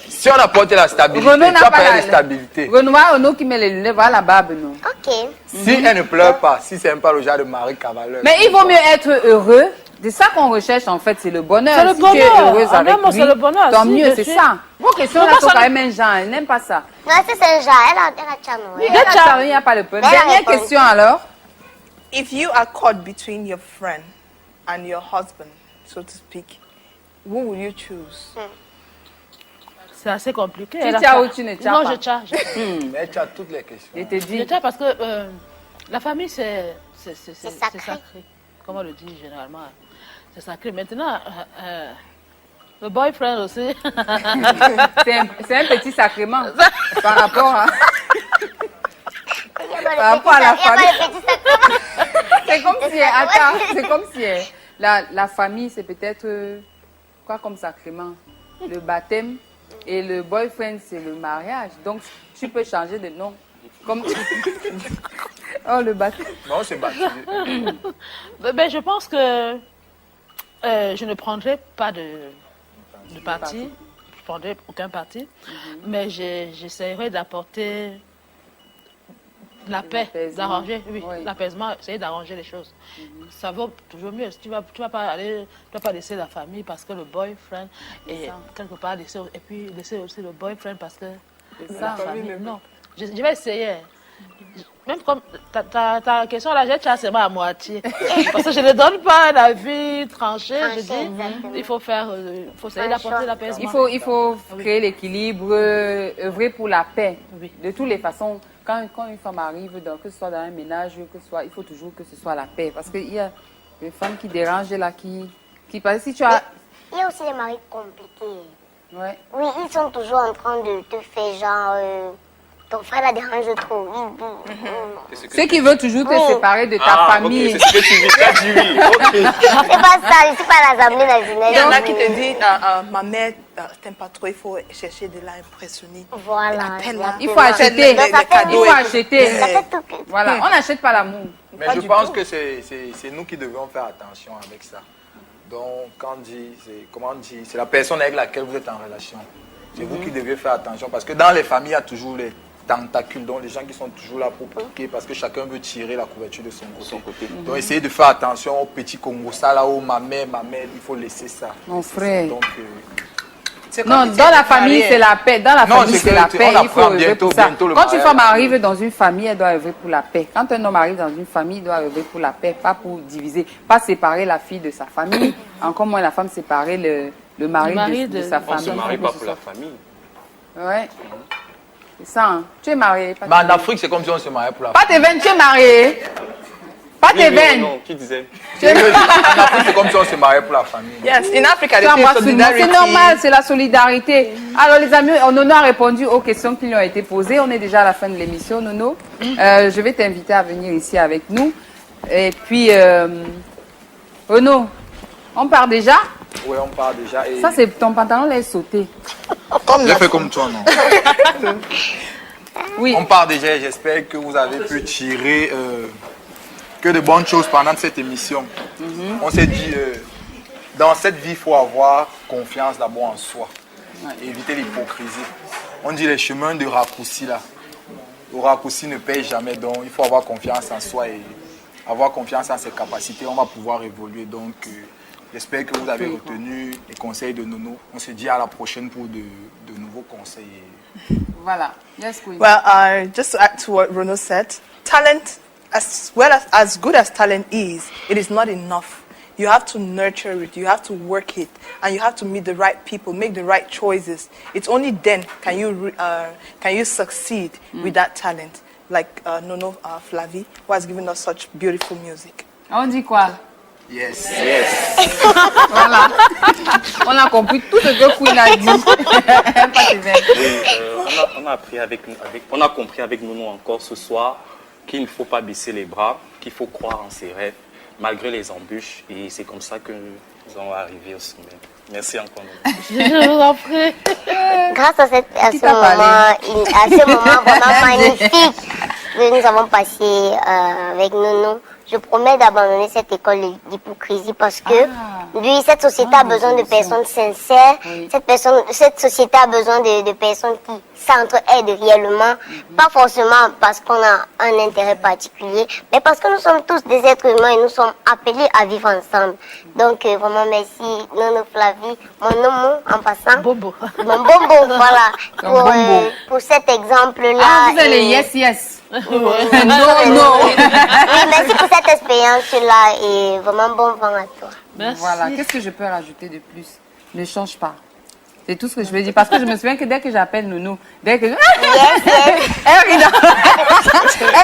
Si on apporte la stabilité, tu vas pas la stabilité. Renaud qui met les lunettes, voilà la barbe, non? Ok. Si elle ne pleure pas, si c'est pas le genre de Marie Cavaleur. Mais il vaut mieux être heureux. C'est ça qu'on recherche en fait, c'est le bonheur. C'est le bonheur. Si tu es heureuse avec lui, c'est le bonheur. tant mieux, c'est ça. Vos questions là sont quand même un genre, elle n'aime pas ça. Non, c'est un genre, elle a tchanou. Oui, il n'y a pas de problème. Dernière question alors. If you are caught between your friend and your husband, so to speak, who will you choose? C'est assez compliqué. Tu tiens ou tu ne tiens pas? Non, je tiens. Mais tu as toutes les questions. Je te dis. Je tiens parce que la famille, c'est sacré. Comme on le dit généralement. C'est sacré. Maintenant, le boyfriend aussi. C'est un petit sacrement par rapport à... Par rapport à la famille. C'est comme si... Attends, c'est comme si la famille, c'est peut-être... quoi comme sacrement? Le baptême. Et le boyfriend, c'est le mariage. Donc, tu peux changer de nom. Comme... Oh, le baptême. Non, c'est baptisé. Ben, je pense que je ne prendrai pas de parti. Je ne prendrai aucun parti. Mais j'essaierai d'apporter la paix, d'arranger, l'apaisement, essayer d'arranger les choses. Ça vaut toujours mieux. Tu vas pas laisser la famille parce que le boyfriend est quelque part laisser, et puis laisser aussi le boyfriend parce que la famille. Non, je vais essayer. Même comme ta question là, j'ai déjà seulement à moitié. Parce que je ne donne pas un avis tranché. Je dis, il faut essayer d'apporter l'apaisement. Il faut créer l'équilibre, œuvrer pour la paix. De toutes les façons, quand une femme arrive, que ce soit dans un ménage, il faut toujours que ce soit la paix. Parce qu'il y a des femmes qui dérangent là, qui parce que si tu as... Il y a aussi les maris compliqués. Ouais. Oui, ils sont toujours en train de te faire genre... ton frère la dérange trop. Ceux qui veulent toujours te séparer de ta famille. Okay, c'est ce que tu dis, C'est pas ça, je suis pas à l'Assemblée nationale. Il y en a qui te disent, ma mère t'aime pas trop, il faut chercher de l'impressionner. Voilà. Il faut acheter. Il faut acheter. Voilà, on n'achète pas l'amour. Mais je pense que c'est nous qui devons faire attention avec ça. Donc, quand on dit, c'est la personne avec laquelle vous êtes en relation. C'est vous qui devez faire attention parce que dans les familles, il y a toujours les tentacules, donc les gens qui sont toujours là pour piquer parce que chacun veut tirer la couverture de son côté. Donc, essayez de faire attention aux petits Congo, ça là où ma mère, il faut laisser ça. Mon frère. Donc, non, dans la famille, c'est la paix. Dans la famille, c'est la paix. Il faut œuvrer pour ça. Quand une femme arrive dans une famille, elle doit œuvrer pour la paix. Quand un homme arrive dans une famille, il doit œuvrer pour la paix, pas pour diviser, pas séparer la fille de sa famille. Encore moins la femme séparer le mari de sa famille. On ne se marie pas pour la famille. Ouais. C'est ça. Hein. Tu es marié. Mais en Afrique, c'est comme si on se mariait pour la famille. Pas tes veines, tu es marié. Pas tes veines. Non, qui disait? En Afrique, c'est comme si on se mariait pour la famille. Yes, in Africa, c'est normal, c'est la solidarité. Alors les amis, Nono a répondu aux questions qui lui ont été posées. On est déjà à la fin de l'émission, Nono. Je vais t'inviter à venir ici avec nous. Et puis, Renaud, on part déjà? Oui, on part déjà. Et... Ça, c'est ton pantalon là est sauté. J'ai fait comme toi, non? Oui. On part déjà et j'espère que vous avez pu tirer que de bonnes choses pendant cette émission. On s'est dit, dans cette vie, il faut avoir confiance d'abord en soi. Et éviter l'hypocrisie. On dit les chemins de raccourci là. Le raccourci ne paye jamais, donc il faut avoir confiance en soi et avoir confiance en ses capacités. On va pouvoir évoluer. Donc, j'espère que vous avez retenu les conseils de Nono. On se dit à la prochaine pour de nouveaux conseils. Voilà. Yes, Queen. Well, just to add to what Renaud said, talent, as good as talent is, it is not enough. You have to nurture it, you have to work it, and you have to meet the right people, make the right choices. It's only then can you succeed with that talent, like Nono Flavie, who has given us such beautiful music. On dit quoi? Yes. Yes. Voilà. On a compris tout ce que Queen a dit. On a compris avec Nono encore ce soir qu'il ne faut pas baisser les bras, qu'il faut croire en ses rêves, malgré les embûches. Et c'est comme ça que nous allons arriver au sommet. Merci encore. Je vous en prie. Grâce à ce moment vraiment magnifique que nous avons passé avec Nono, je promets d'abandonner cette école d'hypocrisie parce que lui, cette société a besoin de personnes sincères. Cette société a besoin de personnes qui s'entraident réellement, pas forcément parce qu'on a un intérêt particulier, mais parce que nous sommes tous des êtres humains et nous sommes appelés à vivre ensemble. Donc vraiment merci Nono Flavie, mon nom en passant. Bobo. Mon Bobo, voilà, pour cet exemple-là. Ah, vous allez yes. Non. Merci pour cette expérience-là et vraiment bon vent à toi. Merci. Voilà, qu'est-ce que je peux rajouter de plus? Ne change pas. C'est tout ce que je veux dire. Parce que je me souviens que dès que j'appelle Nono, dès que... Elle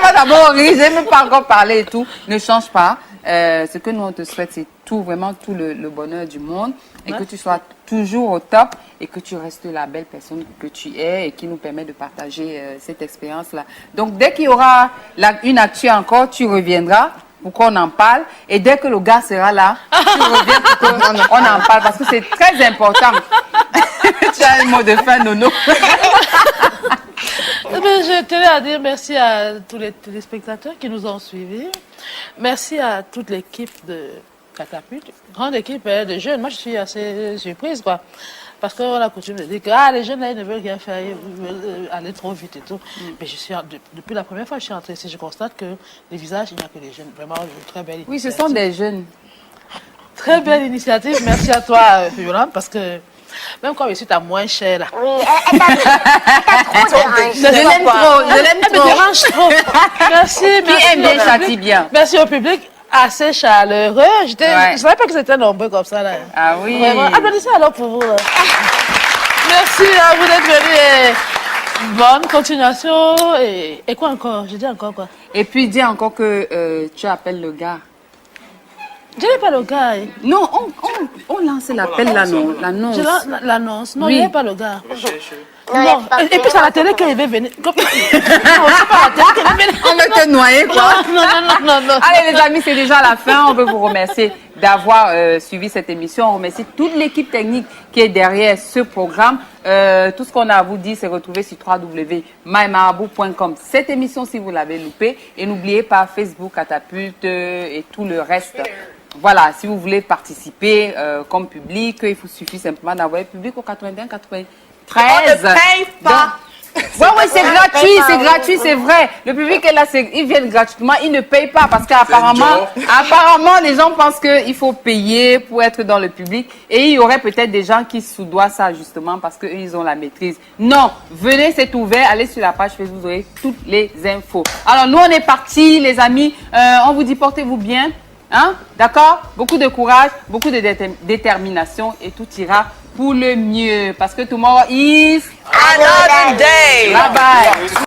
va d'abord rire, je n'ai même pas encore parlé et tout. Ne change pas. Ce que nous on te souhaite, c'est vraiment tout le bonheur du monde. Et que tu sois toujours au top et que tu restes la belle personne que tu es et qui nous permet de partager cette expérience-là. Donc, dès qu'il y aura une actu encore, tu reviendras pour qu'on en parle. Et dès que le gars sera là, tu reviens pour qu'on en parle parce que c'est très important. Tu as un mot de fin, Nono. Je tenais à dire merci à tous les téléspectateurs qui nous ont suivis. Merci à toute l'équipe de Catapulte, grande équipe de jeunes. Moi, je suis assez surprise, quoi. Parce qu'on a coutume de dire que les jeunes, là, ils ne veulent rien faire, ils veulent aller trop vite et tout. Mais depuis la première fois que je suis entrée ici, je constate que les visages, il n'y a que les jeunes. Vraiment, très belle initiative. Oui, ce sont des jeunes. Très belle initiative. Merci à toi, Yolande, parce que même quand je suis à moins cher, là. Oui, elle t'a trop dérangé. Je l'aime trop. Elle me dérange trop. Merci. Qui aime bien, châtie bien. Merci au public. Assez chaleureux. Je ne savais pas que c'était nombreux comme ça, là. Ah oui. Vraiment. Applaudissez alors pour vous. Merci à vous d'être venus. Bonne continuation et quoi encore? Je dis encore quoi? Et puis dis encore que tu appelles le gars. Je n'ai pas le gars. Non, on lance l'appel, l'annonce. L'annonce. Non, Oui. il n'y a pas le gars. Non, Et puis c'est à la télé qu'il va venir. Non, c'est pas à la télé qu'il va venir. On va te noyer, quoi. Non. Allez, les amis, c'est déjà la fin. On veut vous remercier d'avoir suivi cette émission. On remercie toute l'équipe technique qui est derrière ce programme. Tout ce qu'on a à vous dire, c'est retrouvé sur www.mymarabou.com. Cette émission, si vous l'avez loupée, et n'oubliez pas Facebook, Catapulte et tout le reste. Voilà, si vous voulez participer comme public, il vous suffit simplement d'envoyer public au 81 93. On ne paye pas. Ouais, c'est gratuit, c'est vrai. Le public est là, ils viennent gratuitement, ils ne payent pas parce qu'apparemment, les gens pensent qu'il faut payer pour être dans le public et il y aurait peut-être des gens qui soudoient ça justement parce qu'ils ont la maîtrise. Non, venez, c'est ouvert, allez sur la page Facebook, vous aurez toutes les infos. Alors nous, on est partis, les amis, on vous dit portez-vous bien, hein, d'accord? Beaucoup de courage, beaucoup de détermination et tout ira pour le mieux parce que tomorrow is another day. Bye bye.